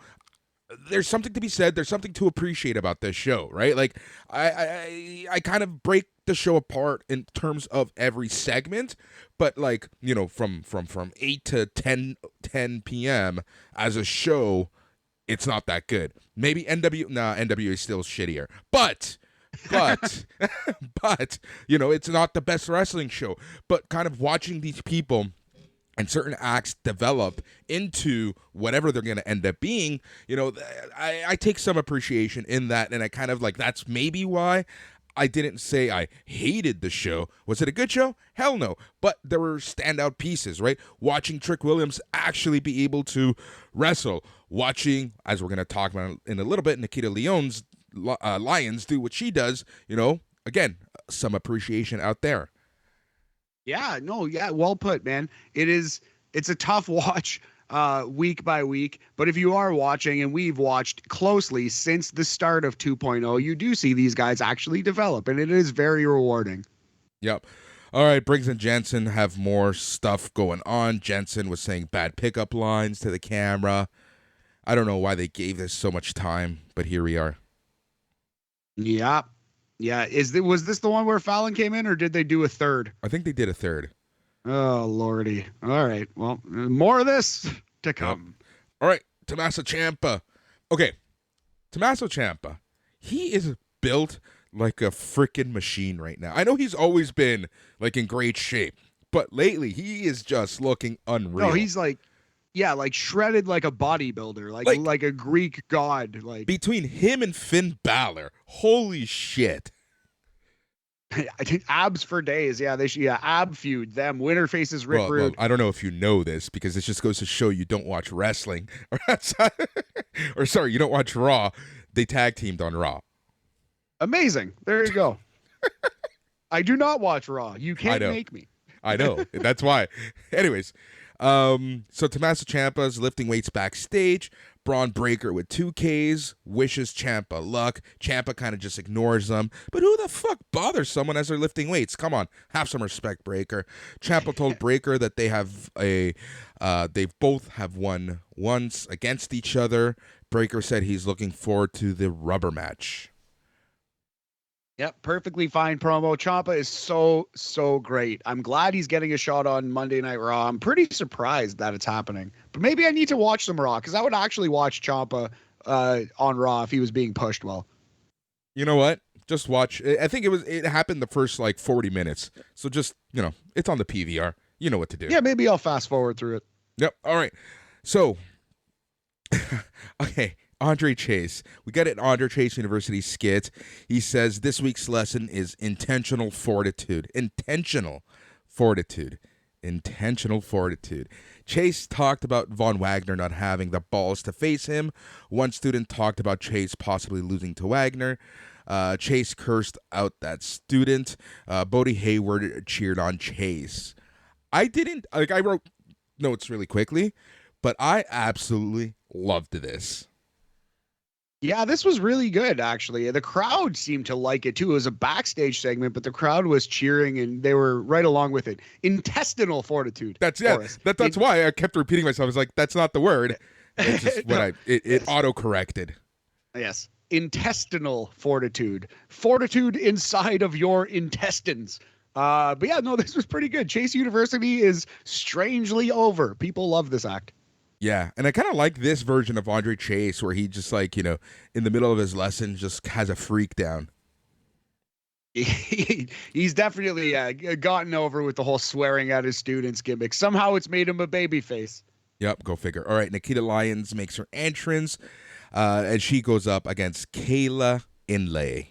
there's something to be said. There's something to appreciate about this show, right? Like I kind of break the show apart in terms of every segment, but like, you know, from 8 to 10 p.m. as a show, it's not that good. Maybe NWA is still shittier, but you know, it's not the best wrestling show. But kind of watching these people and certain acts develop into whatever they're going to end up being, you know, I take some appreciation in that, and I kind of like, that's maybe why I didn't say I hated the show. Was it a good show? Hell no. But there were standout pieces, right? Watching Trick Williams actually be able to wrestle. Watching, as we're going to talk about in a little bit, Nikkita Lyons do what she does, you know, again, some appreciation out there. Yeah, well put, man. It's a tough watch week by week, but if you are watching, and we've watched closely since the start of 2.0, you do see these guys actually develop, and it is very rewarding. Yep. All right, Briggs and Jensen have more stuff going on. Jensen was saying bad pickup lines to the camera. I don't know why they gave this so much time, but here we are. Yeah. Yeah, was this the one where Fallon came in, or did they do a third? I think they did a third. Oh, Lordy. All right, well, more of this to come. Yep. All right, Tomasso Ciampa. Okay, Tomasso Ciampa, he is built like a freaking machine right now. I know he's always been like in great shape, but lately he is just looking unreal. No, he's like, yeah, like shredded like a bodybuilder, like a Greek god. Like between him and Finn Balor, holy shit. I think abs for days. Yeah, ab feud them. Winner faces Rick Rude. Well, I don't know if you know this, because this just goes to show you don't watch wrestling, or sorry, you don't watch Raw. They tag teamed on Raw. Amazing. There you go. I do not watch Raw. You can't make me. I know. That's why. Anyways. So Tomasso Ciampa's lifting weights backstage. Braun Breaker with 2Ks wishes Ciampa luck. Ciampa kind of just ignores them. But who the fuck bothers someone as they're lifting weights? Come on, have some respect, Breaker. Ciampa told Breaker that they both have won once against each other. Breaker said he's looking forward to the rubber match. Yep, perfectly fine promo. Ciampa is so great. I'm glad he's getting a shot on Monday Night Raw. I'm pretty surprised that it's happening. But maybe I need to watch some Raw, because I would actually watch Ciampa on Raw if he was being pushed well. You know what? Just watch. I think it happened the first like 40 minutes. So just, it's on the PVR. You know what to do. Yeah, maybe I'll fast forward through it. Yep. All right. So, okay. Andre Chase. We got an Andre Chase University skit. He says this week's lesson is intentional fortitude. Intentional fortitude. Intentional fortitude. Chase talked about Von Wagner not having the balls to face him. One student talked about Chase possibly losing to Wagner. Chase cursed out that student. Bodie Hayward cheered on Chase. I wrote notes really quickly, but I absolutely loved this. Yeah, this was really good, actually. The crowd seemed to like it, too. It was a backstage segment, but the crowd was cheering, and they were right along with it. Intestinal fortitude. That's why I kept repeating myself. I was like, that's not the word. It's just what it auto-corrected. Yes. Intestinal fortitude. Fortitude inside of your intestines. But yeah, no, this was pretty good. Chase University is strangely over. People love this act. Yeah, and I kind of like this version of Andre Chase where he just in the middle of his lesson just has a freak down. He's definitely gotten over with the whole swearing at his students gimmick. Somehow it's made him a baby face. Yep, go figure. All right, Nikkita Lyons makes her entrance, and she goes up against Kayla Inlay.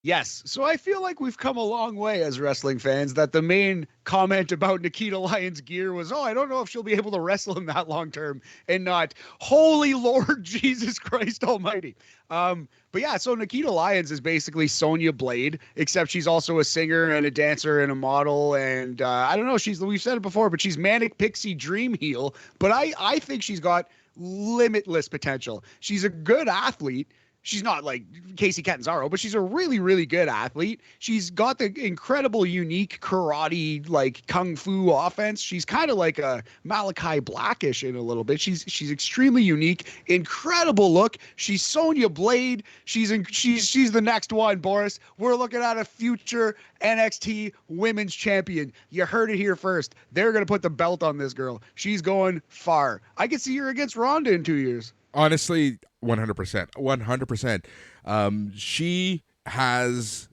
Yes, so I feel like we've come a long way as wrestling fans, that the main comment about Nikkita Lyons' gear was, I don't know if she'll be able to wrestle in that long term, and not, holy Lord Jesus Christ almighty. But yeah, so Nikkita Lyons is basically Sonya Blade, except she's also a singer and a dancer and a model, and I don't know, we've said it before, but she's Manic Pixie Dream Heel, but I think she's got limitless potential. She's a good athlete. She's not like Casey Catanzaro, but she's a really, really good athlete. She's got the incredible, unique karate, like kung fu offense. She's kind of like a Malachi Blackish in a little bit. She's extremely unique, incredible look. She's Sonya Blade. She's the next one, Boris. We're looking at a future NXT Women's Champion. You heard it here first. They're gonna put the belt on this girl. She's going far. I could see her against Ronda in 2 years. Honestly, 100%. 100%. She has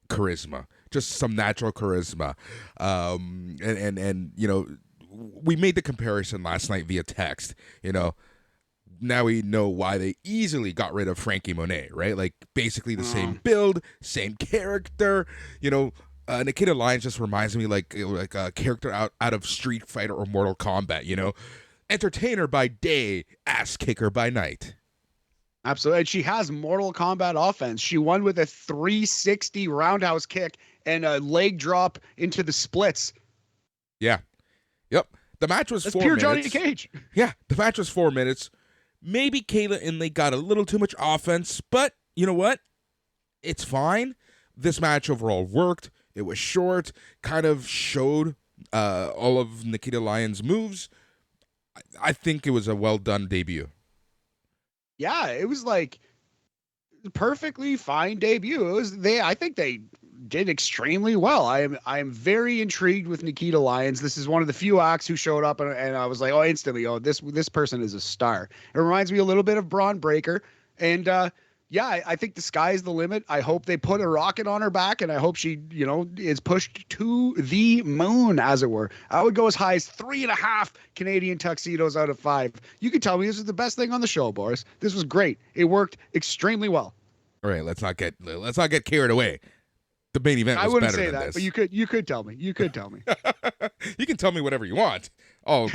charisma, just some natural charisma. And we made the comparison last night via text. Now we know why they easily got rid of Frankie Monet, right? Like, basically the same build, same character. Nikkita Lyons just reminds me like a character out of Street Fighter or Mortal Kombat, Entertainer by day, ass kicker by night. Absolutely. And she has Mortal Kombat offense. She won with a 360 roundhouse kick and a leg drop into the splits. Yeah. Yep. The match was That's 4 pure minutes. Johnny Cage. Yeah. The match was 4 minutes. Maybe Kayla Inlay got a little too much offense, but you know what? It's fine. This match overall worked. It was short, kind of showed all of Nikkita Lyons' moves. I think it was a well-done debut. Yeah, it was like perfectly fine debut. I think they did extremely well. I am very intrigued with Nikkita Lyons. This is one of the few acts who showed up and I was like, instantly, this person is a star. It reminds me a little bit of Braun Breaker. And yeah, I think the sky's the limit. I hope they put a rocket on her back, and I hope she, is pushed to the moon, as it were. I would go as high as 3.5 Canadian tuxedos out of 5. You can tell me this is the best thing on the show, Boris. This was great. It worked extremely well. All right, let's not get carried away. The main event was better than this. I wouldn't say that, but you could tell me. You could tell me. You can tell me whatever you want. I'll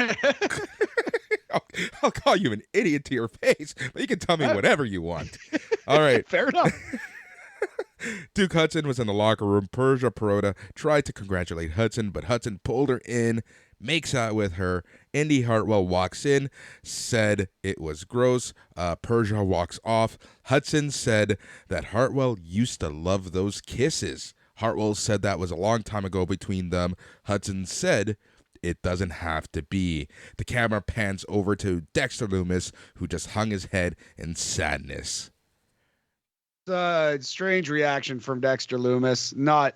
call you an idiot to your face, but you can tell me whatever you want. All right. Fair enough. Duke Hudson was in the locker room. Persia Perota tried to congratulate Hudson, but Hudson pulled her in, makes out with her. Indy Hartwell walks in, said it was gross. Persia walks off. Hudson said that Hartwell used to love those kisses. Hartwell said that was a long time ago between them. Hudson said it doesn't have to be. The camera pans over to Dexter Lumis, who just hung his head in sadness. Strange reaction from Dexter Lumis. Not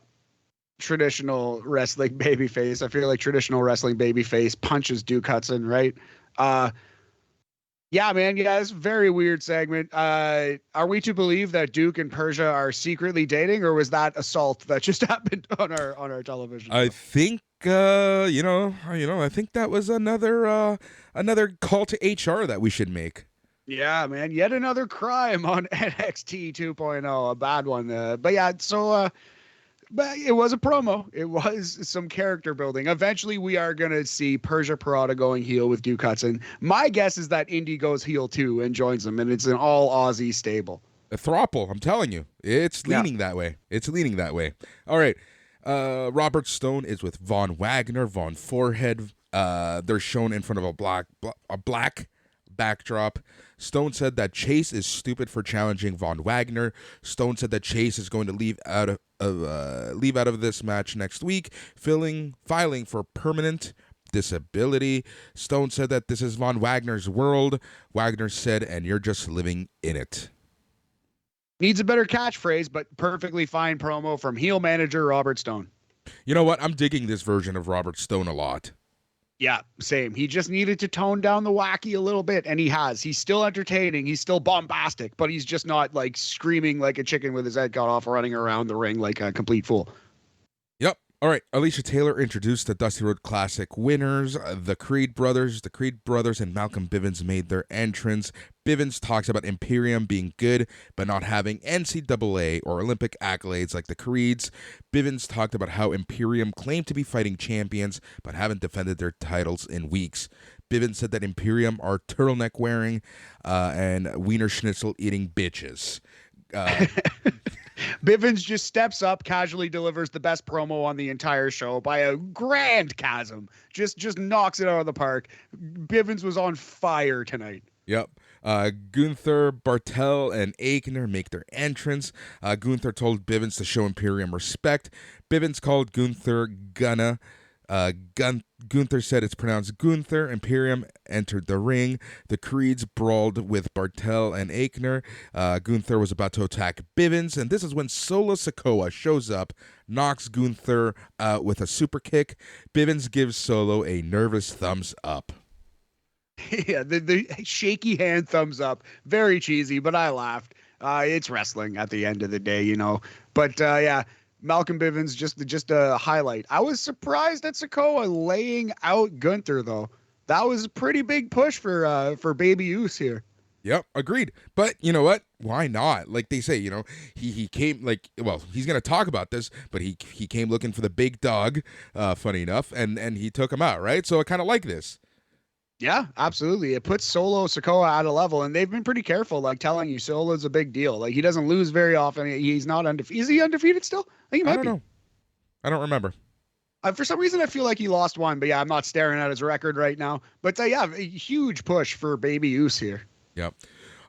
traditional wrestling babyface. I feel like traditional wrestling babyface punches Duke Hudson, right? Yeah, man. Yeah, it's a very weird segment. Are we to believe that Duke and Persia are secretly dating, or was that assault that just happened on our television I show? think I think that was another call to HR that we should make. Yeah, man. Yet another crime on NXT 2.0, a bad one. But yeah, but it was a promo. It was some character building. Eventually, we are going to see Persia Parada going heel with Duke Hudson. My guess is that Indy goes heel too and joins them, and it's an all Aussie stable. A throuple, I'm telling you. It's leaning that way. It's leaning that way. All right. Robert Stone is with Von Wagner, Von Forehead. They're shown in front of a black backdrop. Stone said that Chase is stupid for challenging Von Wagner. Stone said that Chase is going to leave out of this match next week, filing for permanent disability. Stone said that this is Von Wagner's world. Wagner said, and you're just living in it. Needs a better catchphrase, but perfectly fine promo from heel manager Robert Stone. You know what? I'm digging this version of Robert Stone a lot. Yeah, same. He just needed to tone down the wacky a little bit, and he has. He's still entertaining. He's still bombastic, but he's just not like screaming like a chicken with his head cut off, running around the ring like a complete fool. Yep. All right. Alicia Taylor introduced the Dusty Road Classic winners, the Creed brothers. The Creed brothers and Malcolm Bivens made their entrance. Bivens talks about Imperium being good, but not having NCAA or Olympic accolades like the Creeds. Bivens talked about how Imperium claimed to be fighting champions, but haven't defended their titles in weeks. Bivens said that Imperium are turtleneck wearing and wiener schnitzel eating bitches. Bivens just steps up, casually delivers the best promo on the entire show by a grand chasm. Just knocks it out of the park. Bivens was on fire tonight. Yep. Gunther, Bartel, and Aichner make their entrance. Gunther told Bivens to show Imperium respect. Bivens called Gunther Gunna. Gunther said it's pronounced Gunther. Imperium entered the ring. The Creeds brawled with Bartel and Aichner. Gunther was about to attack Bivens, and this is when Solo Sikoa shows up, knocks Gunther out with a super kick. Bivens gives Solo a nervous thumbs up. Yeah, the shaky hand thumbs up. Very cheesy, but I laughed. It's wrestling at the end of the day, you know. But yeah, Malcolm Bivens just a highlight. I was surprised at Sikoa laying out Gunther though. That was a pretty big push for Baby Oos here. Yep, agreed. But you know what? Why not? Like they say, you know, he came like, well, he's gonna talk about this, but he came looking for the big dog. Funny enough, and he took him out, right? So I kind of like this. Yeah, absolutely. It puts Solo Sikoa at a level, and they've been pretty careful, like telling you Solo's a big deal. Like he doesn't lose very often. He's not undefeated. Is he undefeated still? I think he might I don't know. I don't remember. For some reason, I feel like he lost one, but yeah, I'm not staring at his record right now. But yeah, a huge push for Baby Oos here. Yep.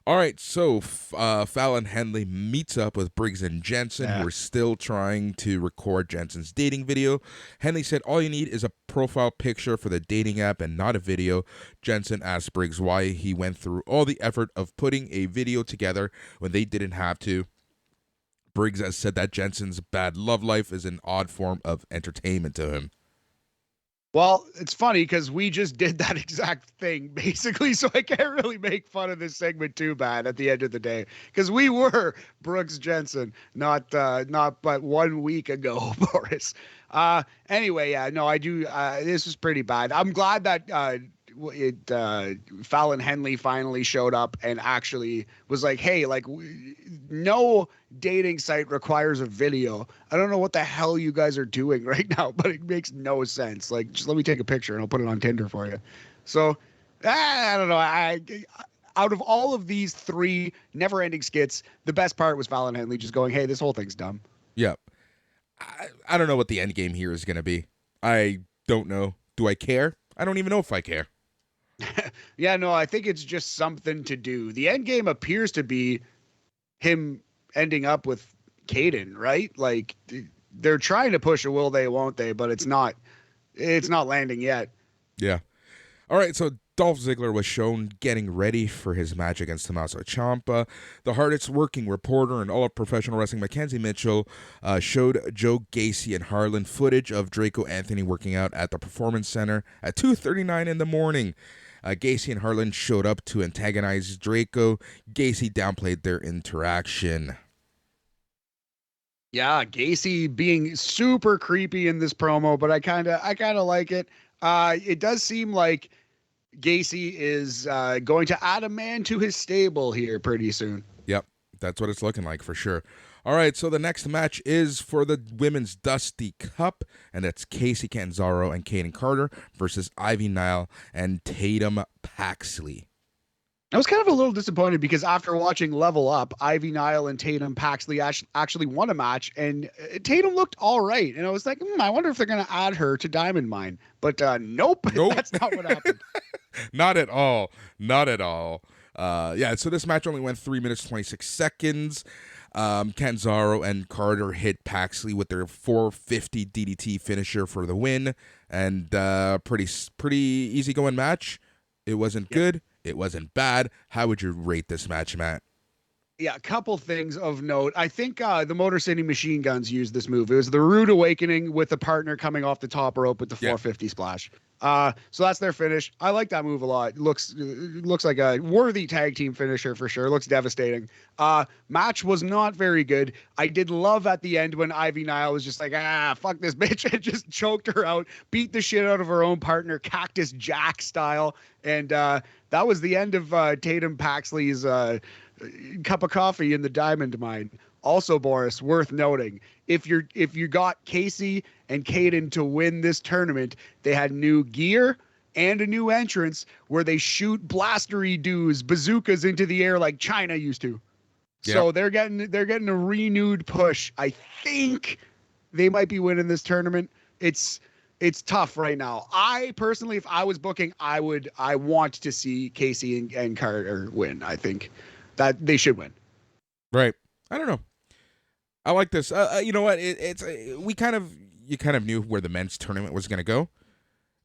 All right, so Fallon Henley meets up with Briggs and Jensen, who are still trying to record Jensen's dating video. Henley said all you need is a profile picture for the dating app and not a video. Jensen asked Briggs why he went through all the effort of putting a video together when they didn't have to. Briggs has said that Jensen's bad love life is an odd form of entertainment to him. Well, it's funny because we just did that exact thing, basically, so I can't really make fun of this segment too bad at the end of the day, because we were Brooks Jensen not but 1 week ago, Boris. Anyway, yeah, no, I do. This was pretty bad. I'm glad that Fallon Henley finally showed up and actually was like, hey, like no dating site requires a video. I don't know what the hell you guys are doing right now, but it makes no sense. Like, just let me take a picture and I'll put it on Tinder for you. So I don't know. Out of all of these three never-ending skits, the best part was Fallon Henley just going, hey, this whole thing's dumb. Yep. I don't know what the end game here is going to be. I don't know. Do I care? I don't even know if I care. Yeah, no, I think it's just something to do. The end game appears to be him ending up with Caden, right? Like they're trying to push a will they, won't they, but it's not landing yet. Yeah. All right, so Dolph Ziggler was shown getting ready for his match against Tomasso Ciampa. The hardest working reporter in all of professional wrestling, Mackenzie Mitchell, showed Joe Gacy and Harlan footage of Draco Anthony working out at the Performance Center at 2:39 in the morning. Gacy and Harlan showed up to antagonize Draco. Gacy downplayed their interaction. Yeah, Gacy being super creepy in this promo, but I kind of like it. It does seem like Gacy is going to add a man to his stable here pretty soon. Yep, that's what it's looking like for sure. All right, so the next match is for the Women's Dusty Cup, and that's Casey Catanzaro and Kaden Carter versus Ivy Nile and Tatum Paxley. I was kind of a little disappointed because after watching Level Up, Ivy Nile and Tatum Paxley actually won a match, and Tatum looked all right. And I was like, I wonder if they're going to add her to Diamond Mine. But nope, that's not what happened. Not at all. Not at all. Yeah, so this match only went 3 minutes, 26 seconds. Catanzaro and Carter hit Paxley with their 450 DDT finisher for the win. And pretty easygoing match. It wasn't good. It wasn't bad. How would you rate this match, Matt? Yeah, a couple things of note. I think the Motor City Machine Guns used this move. It was the Rude Awakening with the partner coming off the top rope with the 450 splash. So that's their finish. I like that move a lot. It looks like a worthy tag team finisher for sure. It looks devastating. Match was not very good. I did love at the end when Ivy Nile was just like, fuck this bitch, and just choked her out, beat the shit out of her own partner, Cactus Jack style. And that was the end of Tatum Paxley's cup of coffee in the Diamond Mine. Also, Boris, worth noting, if you got Casey and Kaden to win this tournament, they had new gear and a new entrance where they shoot blastery dudes, bazookas into the air like China used to. Yep. So they're getting a renewed push. I think they might be winning this tournament. It's tough right now. I personally, if I was booking, I want to see Casey and Carter win. I think that they should win. Right. I don't know. I like this. You know what? You kind of knew where the men's tournament was going to go.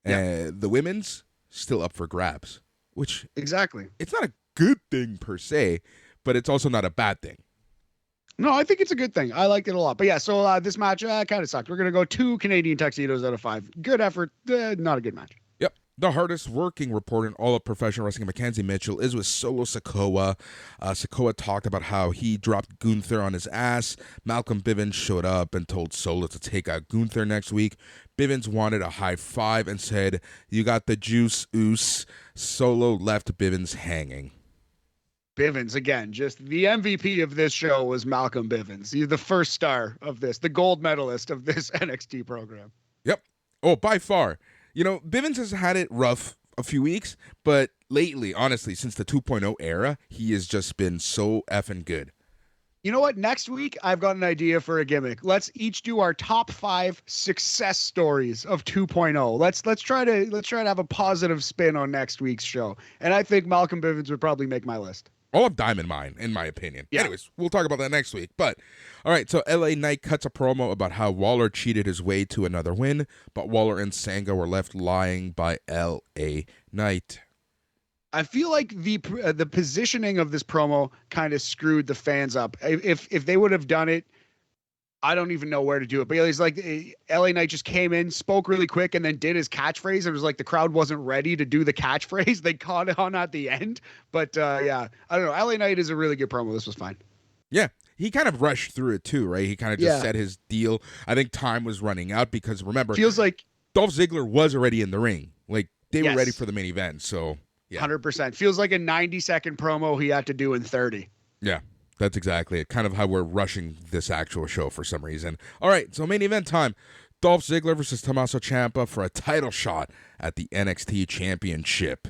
Yeah. The women's still up for grabs, which exactly. It's not a good thing per se, but it's also not a bad thing. No, I think it's a good thing. I liked it a lot. But yeah, so this match kind of sucked. We're going to go 2 Canadian tuxedos out of 5. Good effort. Not a good match. Yep. The hardest working reporter in all of professional wrestling, Mackenzie Mitchell, is with Solo Sikoa. Sikoa talked about how he dropped Gunther on his ass. Malcolm Bivens showed up and told Solo to take out Gunther next week. Bivens wanted a high five and said, "You got the juice, oos." Solo left Bivens hanging. Bivens, again, just the MVP of this show was Malcolm Bivens. He's the first star of this, the gold medalist of this NXT program. Yep. Oh, by far. You know, Bivens has had it rough a few weeks, but lately, honestly, since the 2.0 era, he has just been so effing good. You know what? Next week, I've got an idea for a gimmick. Let's each do our top 5 success stories of 2.0. Let's try to have a positive spin on next week's show. And I think Malcolm Bivens would probably make my list. All of Diamond Mine, in my opinion. Yeah. Anyways, we'll talk about that next week. But, all right, so LA Knight cuts a promo about how Waller cheated his way to another win, but Waller and Sanga were left lying by LA Knight. I feel like the positioning of this promo kind of screwed the fans up. If they would have done it, I don't even know where to do it. But he's like, LA Knight just came in, spoke really quick, and then did his catchphrase. It was like the crowd wasn't ready to do the catchphrase. They caught it on at the end. But yeah, I don't know. LA Knight is a really good promo. This was fine. Yeah. He kind of rushed through it too, right? He kind of just said his deal. I think time was running out because, remember, feels like Dolph Ziggler was already in the ring. Like, they were ready for the main event. So, yeah. 100%. Feels like a 90-second promo he had to do in 30. Yeah. That's exactly it. Kind of how we're rushing this actual show for some reason. All right, so main event time. Dolph Ziggler versus Tomasso Ciampa for a title shot at the NXT Championship.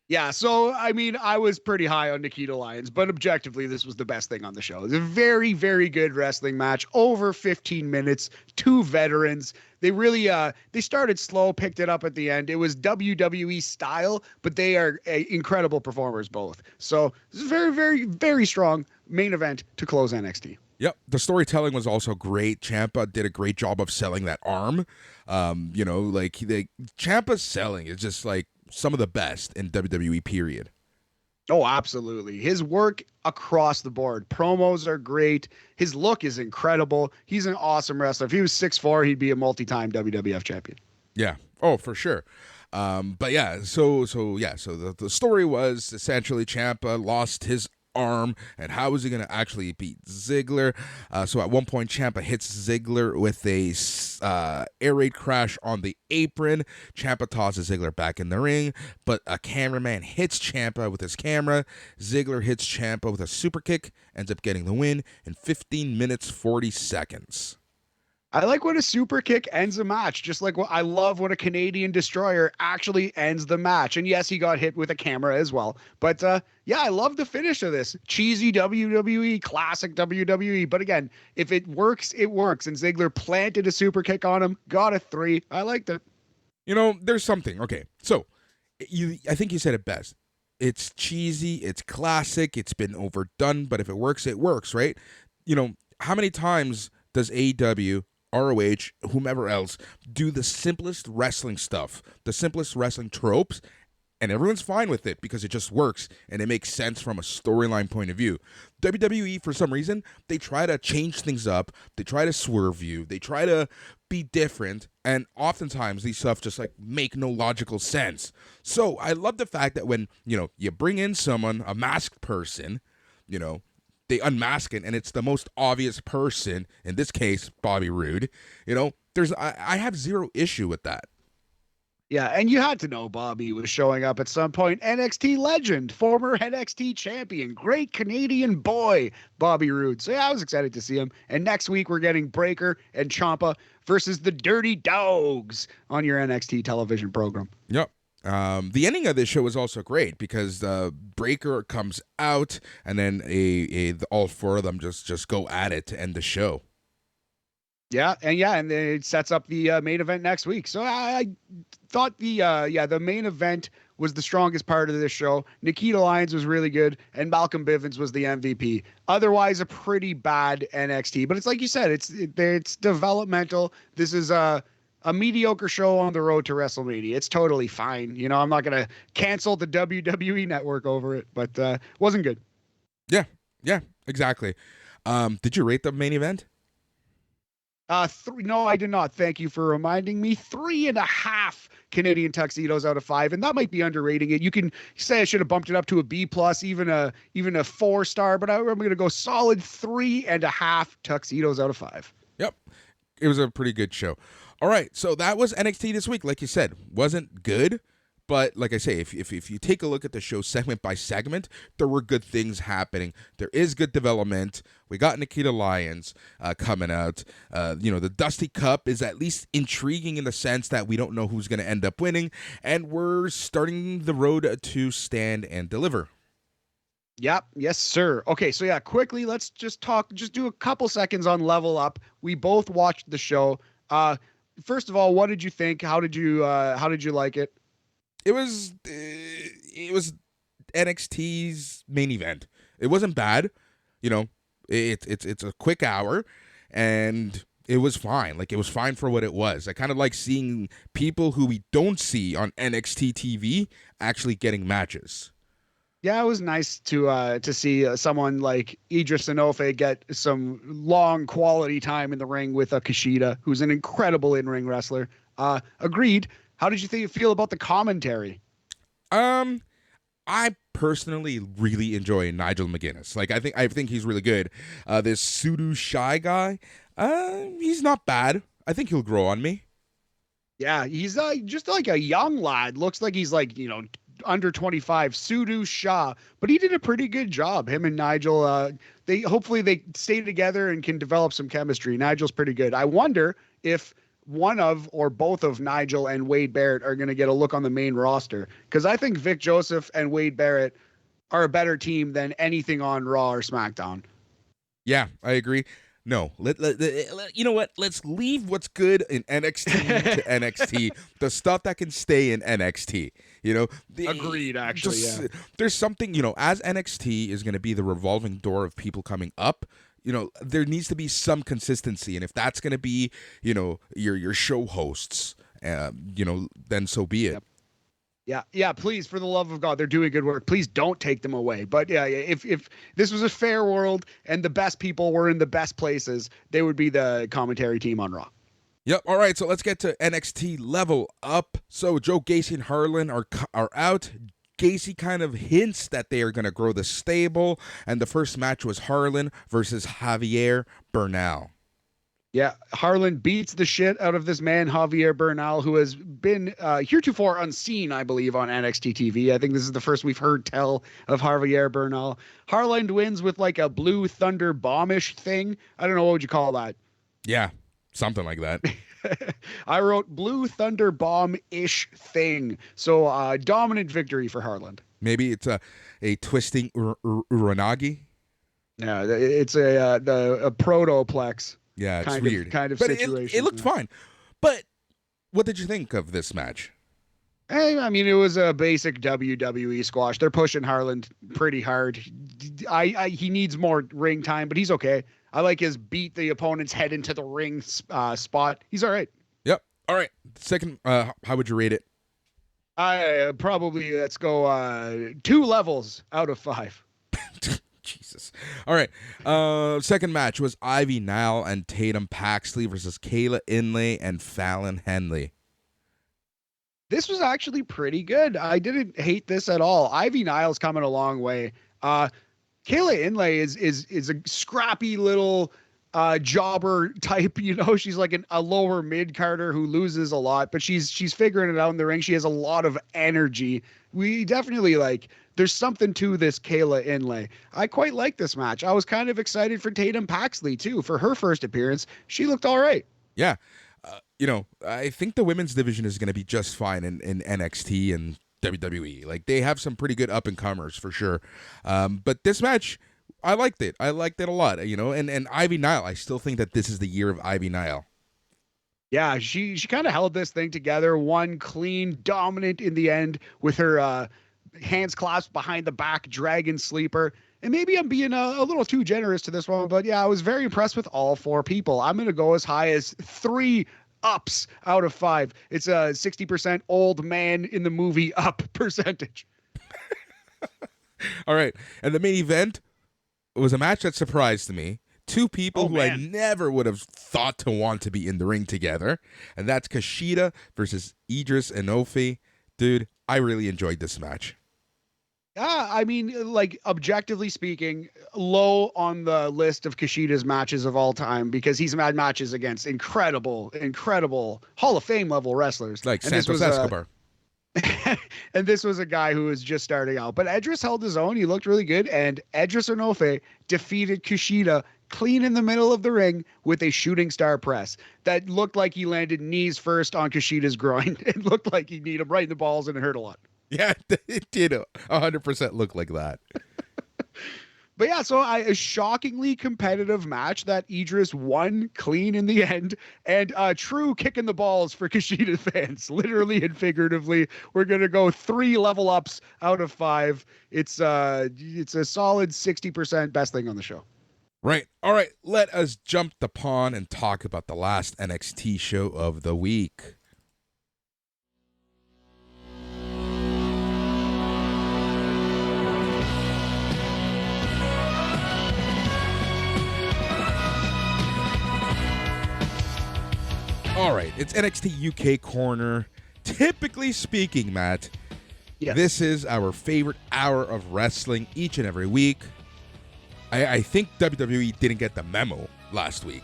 Yeah, so, I mean, I was pretty high on Nikkita Lyons, but objectively, this was the best thing on the show. It was a very, very good wrestling match. Over 15 minutes, 2 veterans. They really, they started slow, picked it up at the end. It was WWE style, but they are incredible performers both. So, this is very, very, very strong main event to close NXT. Yep, the storytelling was also great. Ciampa did a great job of selling that arm. You know, like, Ciampa's selling is just, like, some of the best in WWE, period. Oh, absolutely. His work across the board. Promos are great. His look is incredible. He's an awesome wrestler. If he was 6'4", he'd be a multi-time WWF champion. Yeah. Oh, for sure. But yeah, so the story was essentially Ciampa lost his arm, and how is he going to actually beat Ziggler? So at one point, Ciampa hits Ziggler with a air raid crash on the apron. Ciampa tosses Ziggler back in the ring, but a cameraman hits Ciampa with his camera. Ziggler hits Ciampa with a super kick, ends up getting the win in 15 minutes 40 seconds. I like when a super kick ends a match, just like what I love when a Canadian destroyer actually ends the match. And yes, he got hit with a camera as well. But yeah, I love the finish of this. Cheesy WWE, classic WWE. But again, if it works, it works. And Ziggler planted a super kick on him, got a 3. I liked it. You know, there's something. Okay, so I think you said it best. It's cheesy, it's classic, it's been overdone, but if it works, right? You know, how many times does AEW, ROH, whomever else, do the simplest wrestling stuff, the simplest wrestling tropes, and everyone's fine with it because it just works and it makes sense from a storyline point of view. WWE, for some reason, they try to change things up, they try to swerve you, they try to be different, and oftentimes these stuff just like make no logical sense. So I love the fact that when, you know, you bring in someone, a masked person, you know, they unmask it, and it's the most obvious person, in this case, Bobby Roode. You know, I have zero issue with that. Yeah, and you had to know Bobby was showing up at some point. NXT legend, former NXT champion, great Canadian boy, Bobby Roode. So yeah, I was excited to see him. And next week we're getting Breaker and Ciampa versus the Dirty Dogs on your NXT television program. Yep. The ending of this show was also great because Breaker comes out, and then all 4 of them just go at it to end the show. Yeah, and then it sets up the main event next week. So I thought the main event was the strongest part of this show. Nikkita Lyons was really good, and Malcolm Bivens was the MVP. Otherwise, a pretty bad NXT. But it's like you said, it's developmental. This is a mediocre show on the road to WrestleMania. It's totally fine. You know, I'm not going to cancel the WWE network over it, but wasn't good. Yeah, exactly. Did you rate the main event? 3. No, I did not. Thank you for reminding me. 3.5 Canadian tuxedos out of 5, and that might be underrating it. You can say I should have bumped it up to a B+, even a 4-star, but I'm going to go solid 3.5 tuxedos out of 5. Yep, it was a pretty good show. All right, so that was NXT this week. Like you said, wasn't good, but like I say, if you take a look at the show segment by segment, there were good things happening. There is good development. We got Nikkita Lyons coming out. You know, the Dusty Cup is at least intriguing in the sense that we don't know who's going to end up winning, and we're starting the road to Stand and Deliver. Yep. Yes, sir. Okay. So yeah, quickly, let's just do a couple seconds on Level Up. We both watched the show. First of all, what did you think? How did you like it? It was NXT's main event. It wasn't bad, you know. It's a quick hour, and it was fine. Like, it was fine for what it was. I kind of like seeing people who we don't see on NXT TV actually getting matches. Yeah, it was nice to see someone like Idris Enofe get some long quality time in the ring with Kushida, who's an incredible in-ring wrestler. Agreed. How did you feel about the commentary? I personally really enjoy Nigel McGuinness. Like, I think he's really good. This Sudu Shy guy, he's not bad. I think he'll grow on me. Yeah, he's just like a young lad. Looks like he's like, you know, under 25, Sudu Shah, but he did a pretty good job. Him and Nigel, they stay together and can develop some chemistry. Nigel's pretty good. I wonder if one of or both of Nigel and Wade Barrett are going to get a look on the main roster, because I think Vic Joseph and Wade Barrett are a better team than anything on Raw or SmackDown. Yeah, I agree. No, you know what? Let's leave what's good in NXT to NXT, the stuff that can stay in NXT. You know, agreed. Actually, yeah. There's something, you know, as NXT is going to be the revolving door of people coming up. You know, there needs to be some consistency, and if that's going to be, you know, your show hosts, you know, then so be it. Yep. Yeah, please, for the love of God, they're doing good work. Please don't take them away. But yeah, if this was a fair world and the best people were in the best places, they would be the commentary team on Raw. Yep. All right. So let's get to NXT Lvl Up. So Joe Gacy and Harlan are out. Gacy kind of hints that they are going to grow the stable, and the first match was Harlan versus Javier Bernal. Yeah, Harlan beats the shit out of this man, Javier Bernal, who has been heretofore unseen, I believe, on NXT TV. I think this is the first we've heard tell of Javier Bernal. Harlan wins with like a Blue Thunder bombish thing. I don't know, what would you call that? Yeah, something like that. I wrote Blue Thunder bomb-ish thing. So dominant victory for Harlan. Maybe it's a twisting uranagi. Yeah, it's a protoplex. Yeah, it's weird. Kind of but situation. It looked fine. But what did you think of this match? Hey, I mean, it was a basic WWE squash. They're pushing Harlan pretty hard. He needs more ring time, but he's okay. I like his beat the opponent's head into the ring spot. He's all right. Yep. All right. Second, how would you rate it? Probably, let's go 2 levels out of 5. Jesus. All right. Second match was Ivy Nile and Tatum Paxley versus Kayla Inlay and Fallon Henley. This was actually pretty good. I didn't hate this at all. Ivy Nile's coming a long way. Kayla Inlay is a scrappy little jobber type. You know, she's like a lower mid carder who loses a lot, but she's figuring it out in the ring. She has a lot of energy. We definitely there's something to this Kayla Inlay. I quite like this match. I was kind of excited for Tatum Paxley too. For her first appearance, she looked all right. Yeah. I think the women's division is going to be just fine in NXT and WWE. Like, they have some pretty good up-and-comers for sure. But this match, I liked it. I liked it a lot, and Ivy Nile, I still think that this is the year of Ivy Nile. Yeah, she kind of held this thing together, one clean, dominant in the end with her hands clasped behind the back, dragon sleeper. And maybe I'm being a little too generous to this one, but yeah, I was very impressed with all 4 people. I'm going to go as high as 3 ups out of 5. It's a 60% old man in the movie up percentage. All right. And the main event was a match that surprised me. 2 people who I never would have thought to want to be in the ring together. And that's Kushida versus Idris Enofe. Dude, I really enjoyed this match. I mean, objectively speaking, low on the list of Kushida's matches of all time because he's had matches against incredible Hall of Fame level wrestlers. Like Santos Escobar. And this was a guy who was just starting out. But Edris held his own. He looked really good. And Edris Enofe defeated Kushida clean in the middle of the ring with a shooting star press that looked like he landed knees first on Kushida's groin. It looked like he kneed him right in the balls, and it hurt a lot. Yeah, it did 100% look like that. But yeah, so a shockingly competitive match that Idris won clean in the end, and a true kick in the balls for Kushida fans, literally and figuratively. We're gonna go 3 level ups out of 5. It's a solid 60% best thing on the show. Right. All right. Let us jump the pond and talk about the last NXT show of the week. All right, it's NXT UK corner. Typically speaking, Matt, yes, this is our favorite hour of wrestling each and every week. I think WWE didn't get the memo last week.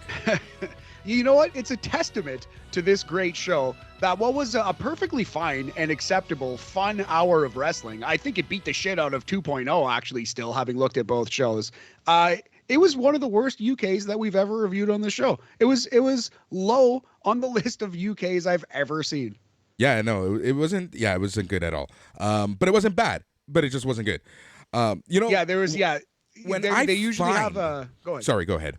You know what? It's a testament to this great show that what was a perfectly fine and acceptable fun hour of wrestling. I think it beat the shit out of 2.0, actually, still, having looked at both shows. It was one of the worst UKs that we've ever reviewed on the show. It was low on the list of UKs I've ever seen. Yeah, no, it wasn't. Yeah, it wasn't good at all. But it wasn't bad. But it just wasn't good. Yeah, there was. Yeah, when they usually have a. Go ahead. Sorry, go ahead.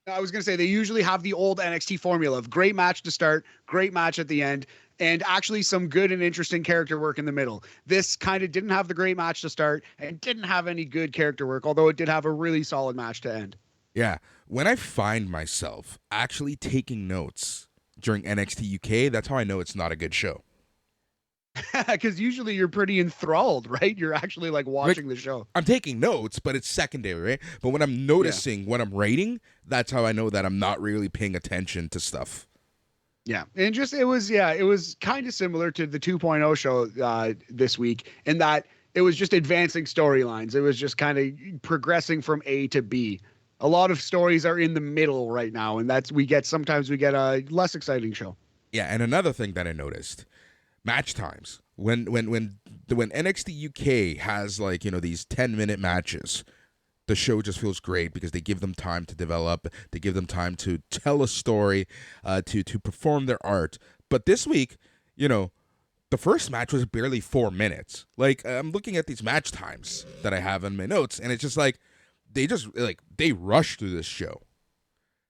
I was gonna say they usually have the old NXT formula of great match to start, great match at the end, and actually some good and interesting character work in the middle. This kind of didn't have the great match to start and didn't have any good character work, although it did have a really solid match to end. Yeah. When I find myself actually taking notes during NXT UK, that's how I know it's not a good show. Because usually you're pretty enthralled, right? You're actually watching the show. I'm taking notes, but it's secondary, right? But when I'm noticing what I'm rating, that's how I know that I'm not really paying attention to stuff. Yeah. And it was kind of similar to the 2.0 show this week in that it was just advancing storylines. It was just kind of progressing from A to B. A lot of stories are in the middle right now, and sometimes we get a less exciting show. Yeah, and another thing that I noticed, match times. When NXT UK has these 10-minute matches, the show just feels great because they give them time to develop, they give them time to tell a story, to perform their art. But this week, the first match was barely 4 minutes. I'm looking at these match times that I have in my notes, and it's just they rushed through this show.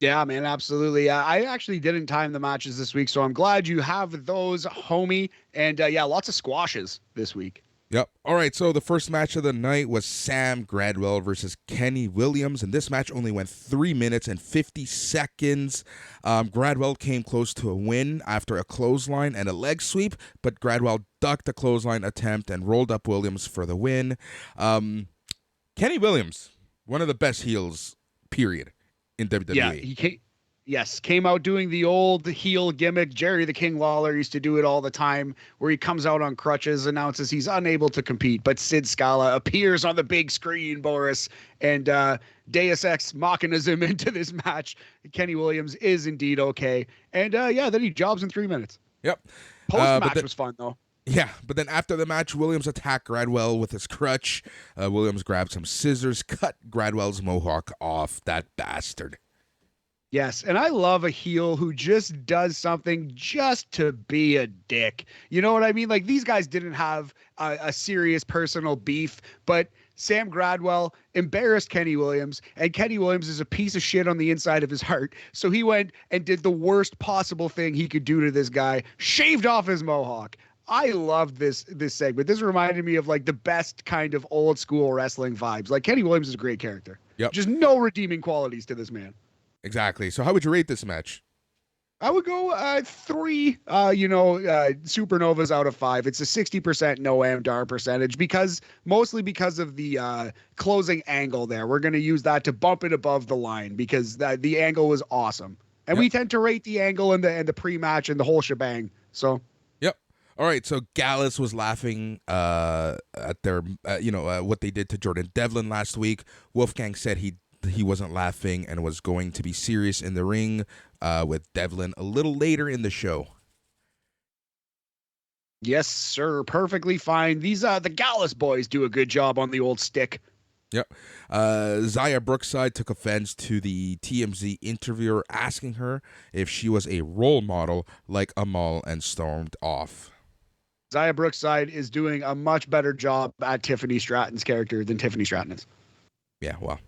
Yeah, man, absolutely. I actually didn't time the matches this week, so I'm glad you have those, homie. And lots of squashes this week. Yep. All right, so the first match of the night was Sam Gradwell versus Kenny Williams, and this match only went 3 minutes and 50 seconds. Gradwell came close to a win after a clothesline and a leg sweep, but Gradwell ducked the clothesline attempt and rolled up Williams for the win. Kenny Williams, one of the best heels, period, in WWE. Yeah, he came out doing the old heel gimmick. Jerry the King Lawler used to do it all the time, where he comes out on crutches, announces he's unable to compete, but Sid Scala appears on the big screen, Boris, and Deus Ex Machinas him into this match. Kenny Williams is indeed okay. And then he jobs in 3 minutes. Yep. Post-match was fun, though. Yeah, but then after the match, Williams attacked Gradwell with his crutch. Williams grabbed some scissors, cut Gradwell's mohawk off. That bastard. Yes, and I love a heel who just does something just to be a dick. You know what I mean? Like, these guys didn't have a serious personal beef, but Sam Gradwell embarrassed Kenny Williams, and Kenny Williams is a piece of shit on the inside of his heart. So he went and did the worst possible thing he could do to this guy, shaved off his mohawk. I loved this segment. This reminded me of the best kind of old school wrestling vibes. Like, Kenny Williams is a great character. Yep. Just no redeeming qualities to this man. Exactly. So how would you rate this match? I would go 3, supernovas out of 5. It's a 60% no-am-dar percentage mostly because of the closing angle there. We're going to use that to bump it above the line because the angle was awesome. And we tend to rate the angle and the pre-match and the whole shebang. So. Yep. All right. So Gallus was laughing at their, what they did to Jordan Devlin last week. Wolfgang said he wasn't laughing and was going to be serious in the ring with Devlin a little later in the show. Yes, sir. Perfectly fine. These the Gallus boys do a good job on the old stick. Yep. Zaya Brookside took offense to the TMZ interviewer asking her if she was a role model like Amal and stormed off. Zaya Brookside is doing a much better job at Tiffany Stratton's character than Tiffany Stratton is. Yeah, well,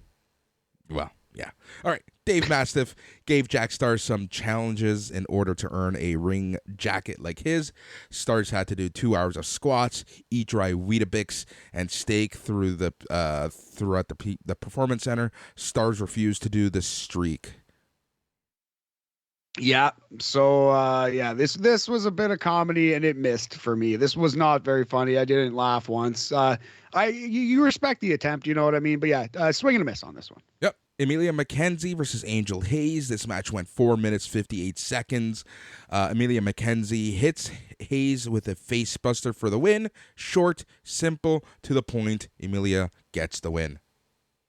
yeah. All right. Dave Mastiff gave Jack Stars some challenges in order to earn a ring jacket like his. Stars had to do 2 hours of squats, eat dry Weetabix, and steak throughout the performance center. Stars refused to do the streak. Yeah. So this was a bit of comedy and it missed for me. This was not very funny. I didn't laugh once. You respect the attempt, you know what I mean? But yeah, swing and a miss on this one. Yep. Emilia McKenzie versus Angel Hayes. This match went 4 minutes, 58 seconds. Emilia McKenzie hits Hayes with a face buster for the win. Short, simple, to the point. Emilia gets the win.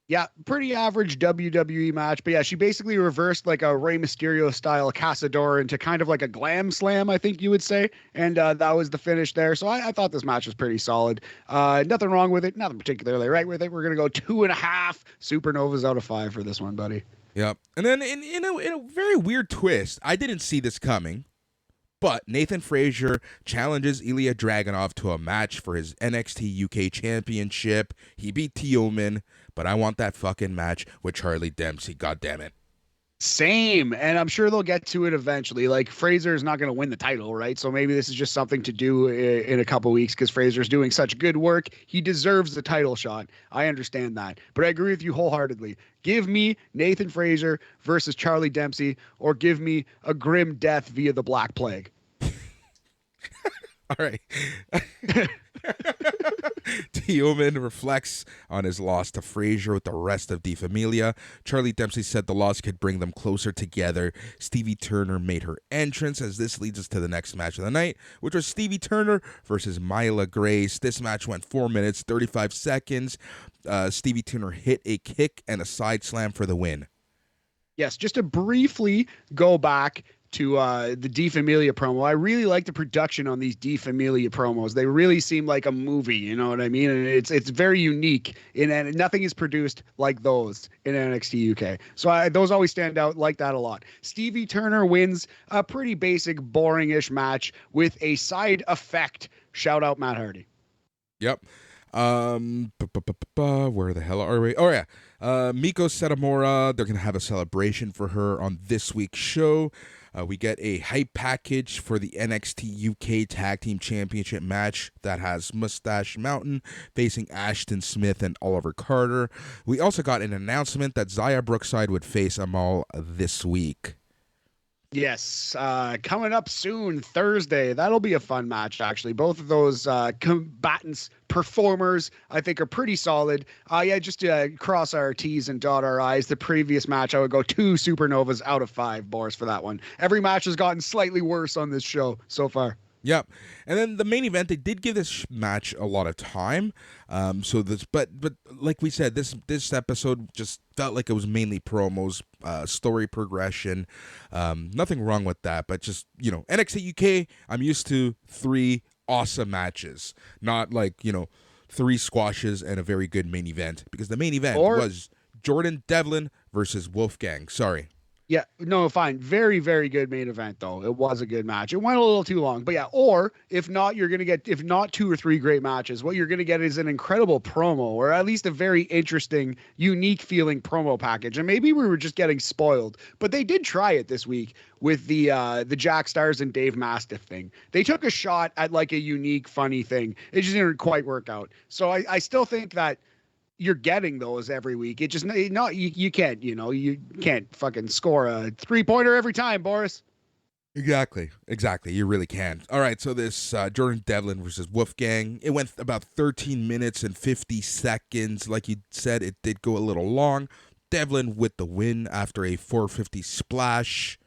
Yeah, pretty average WWE match. But yeah, she basically reversed like a Rey Mysterio style Casador into kind of like a glam slam, I think you would say. And that was the finish there. So I thought this match was pretty solid. Nothing wrong with it. Nothing particularly right with it. We're going to go 2.5 supernovas out of 5 for this one, buddy. Yep. And then in a very weird twist, I didn't see this coming, but Nathan Frazier challenges Ilya Dragunov to a match for his NXT UK championship. He beat Teoman, but I want that fucking match with Charlie Dempsey. God damn it. Same. And I'm sure they'll get to it eventually. Like, Fraser is not going to win the title, right? So maybe this is just something to do in a couple weeks because Fraser's doing such good work. He deserves the title shot. I understand that. But I agree with you wholeheartedly. Give me Nathan Fraser versus Charlie Dempsey, or give me a grim death via the Black Plague. All right. Teoman reflects on his loss to Frazier with the rest of Die Familia. Charlie Dempsey said the loss could bring them closer together. Stevie Turner made her entrance, as this leads us to the next match of the night, which was Stevie Turner versus Myla Grace. This match went 4 minutes, 35 seconds. Stevie Turner hit a kick and a side slam for the win. Yes, just to briefly go back to the Die Familia promo. I really like the production on these Die Familia promos. They really seem like a movie, you know what I mean? And it's very unique, and nothing is produced like those in NXT UK. So those always stand out like that a lot. Stevie Turner wins a pretty basic, boring-ish match with a side effect. Shout out Matt Hardy. Yep. Where the hell are we? Oh, yeah. Miko Satomura, they're going to have a celebration for her on this week's show. We get a hype package for the NXT UK Tag Team Championship match that has Mustache Mountain facing Ashton Smith and Oliver Carter. We also got an announcement that Zaya Brookside would face Amal this week. Yes, coming up soon, Thursday. That'll be a fun match, actually. Both of those combatants, performers, I think are pretty solid. Just to cross our T's and dot our I's, the previous match, I would go 2 Supernovas out of 5, Boris, for that one. Every match has gotten slightly worse on this show so far. Yep. And then the main event, they did give this match a lot of time. But like we said, this episode just felt like it was mainly promos, story progression. Nothing wrong with that, but just, NXT UK, I'm used to 3 awesome matches, not like, 3 squashes and a very good main event, because the main event was Jordan Devlin versus Wolfgang. Sorry. Yeah, no, fine. Very, very good main event, though. It was a good match. It went a little too long. But yeah, or if not, you're going to get, if not 2 or 3 great matches, what you're going to get is an incredible promo, or at least a very interesting, unique feeling promo package. And maybe we were just getting spoiled, but they did try it this week with the Jack Stars and Dave Mastiff thing. They took a shot at like a unique, funny thing. It just didn't quite work out. So I still think that you're getting those every week. It just you can't, you can't fucking score a 3-pointer every time, Boris. Exactly. You really can. All right, so this Jordan Devlin versus Wolfgang, it went about 13 minutes and 50 seconds. Like you said, it did go a little long. Devlin with the win after a 450 splash.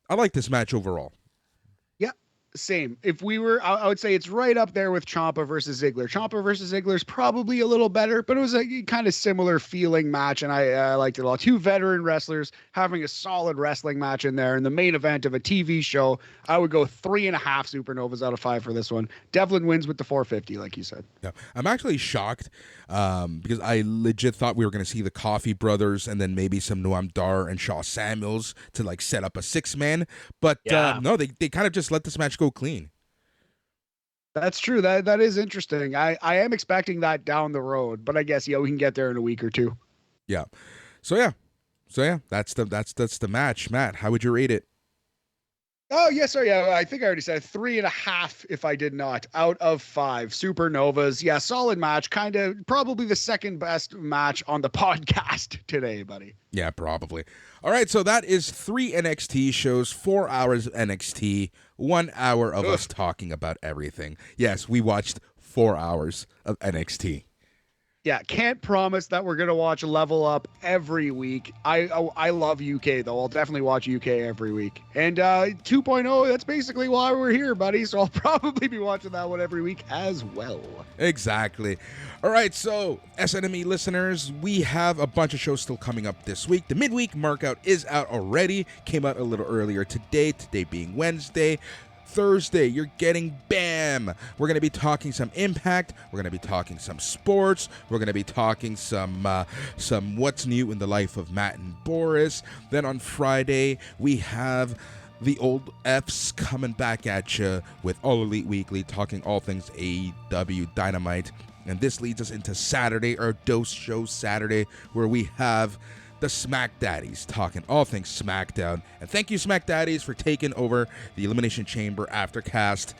I like this match overall. Same. If we were, I would say it's right up there with Ciampa versus Ziggler. Ciampa versus Ziggler is probably a little better, but it was a kind of similar feeling match, and I liked it a lot. 2 veteran wrestlers having a solid wrestling match in there. In the main event of a TV show, I would go 3.5 Supernovas out of 5 for this one. Devlin wins with the 450, like you said. Yeah, I'm actually shocked because I legit thought we were going to see the Coffey brothers and then maybe some Noam Dar and Shaw Samuels to like set up a 6-man, but no, they kind of just let this match go clean. That's true. That is interesting. I am expecting that down the road, but I guess we can get there in a week or 2. Yeah. So yeah, that's the match. Matt, how would you rate it? Oh, yes, sorry. Yeah, I think I already said 3.5 if I did not, out of 5 Supernovas. Yeah, solid match. Kind of probably the second best match on the podcast today, buddy. Yeah, probably. All right, so that is 3 NXT shows, 4 hours of NXT, 1 hour of us talking about everything. Yes, we watched 4 hours of NXT. Yeah, can't promise that we're going to watch Level Up every week. I love UK, though. I'll definitely watch UK every week. And 2.0, that's basically why we're here, buddy. So I'll probably be watching that one every week as well. Exactly. All right, so SNME listeners, we have a bunch of shows still coming up this week. The midweek markout is out already. Came out a little earlier today being Wednesday. Thursday, you're getting BAM! We're going to be talking some Impact. We're going to be talking some sports. We're going to be talking some what's new in the life of Matt and Boris. Then on Friday, we have the old Fs coming back at you with All Elite Weekly, talking all things AEW Dynamite. And this leads us into Saturday, our Dose Show Saturday, where we have the Smack Daddies talking all things SmackDown. And thank you, Smack Daddies, for taking over the Elimination Chamber Aftercast.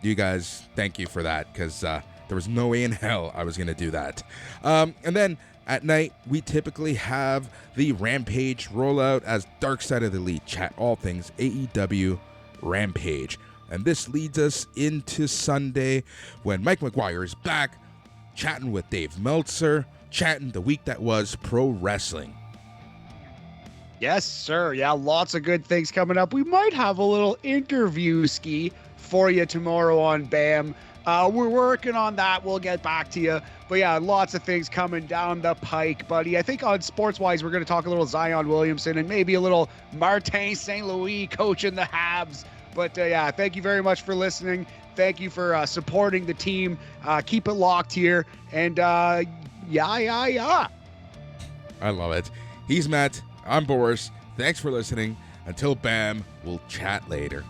You guys, thank you for that, because there was no way in hell I was going to do that. And then at night, we typically have the Rampage rollout as Dark Side of the Elite chat all things AEW Rampage. And this leads us into Sunday when Mike McGuire is back chatting with Dave Meltzer, chatting the week that was pro wrestling. Yes, sir. Yeah, lots of good things coming up. We might have a little interview ski for you tomorrow on BAM. We're working on that. We'll get back to you. But yeah, lots of things coming down the pike, buddy. I think on Sports-Wise, we're going to talk a little Zion Williamson and maybe a little Martin St. Louis coaching the Habs. But yeah, thank you very much for listening. Thank you for supporting the team. Keep it locked here. And yeah. I love it. He's Matt. I'm Boris. Thanks for listening. Until BAM, we'll chat later.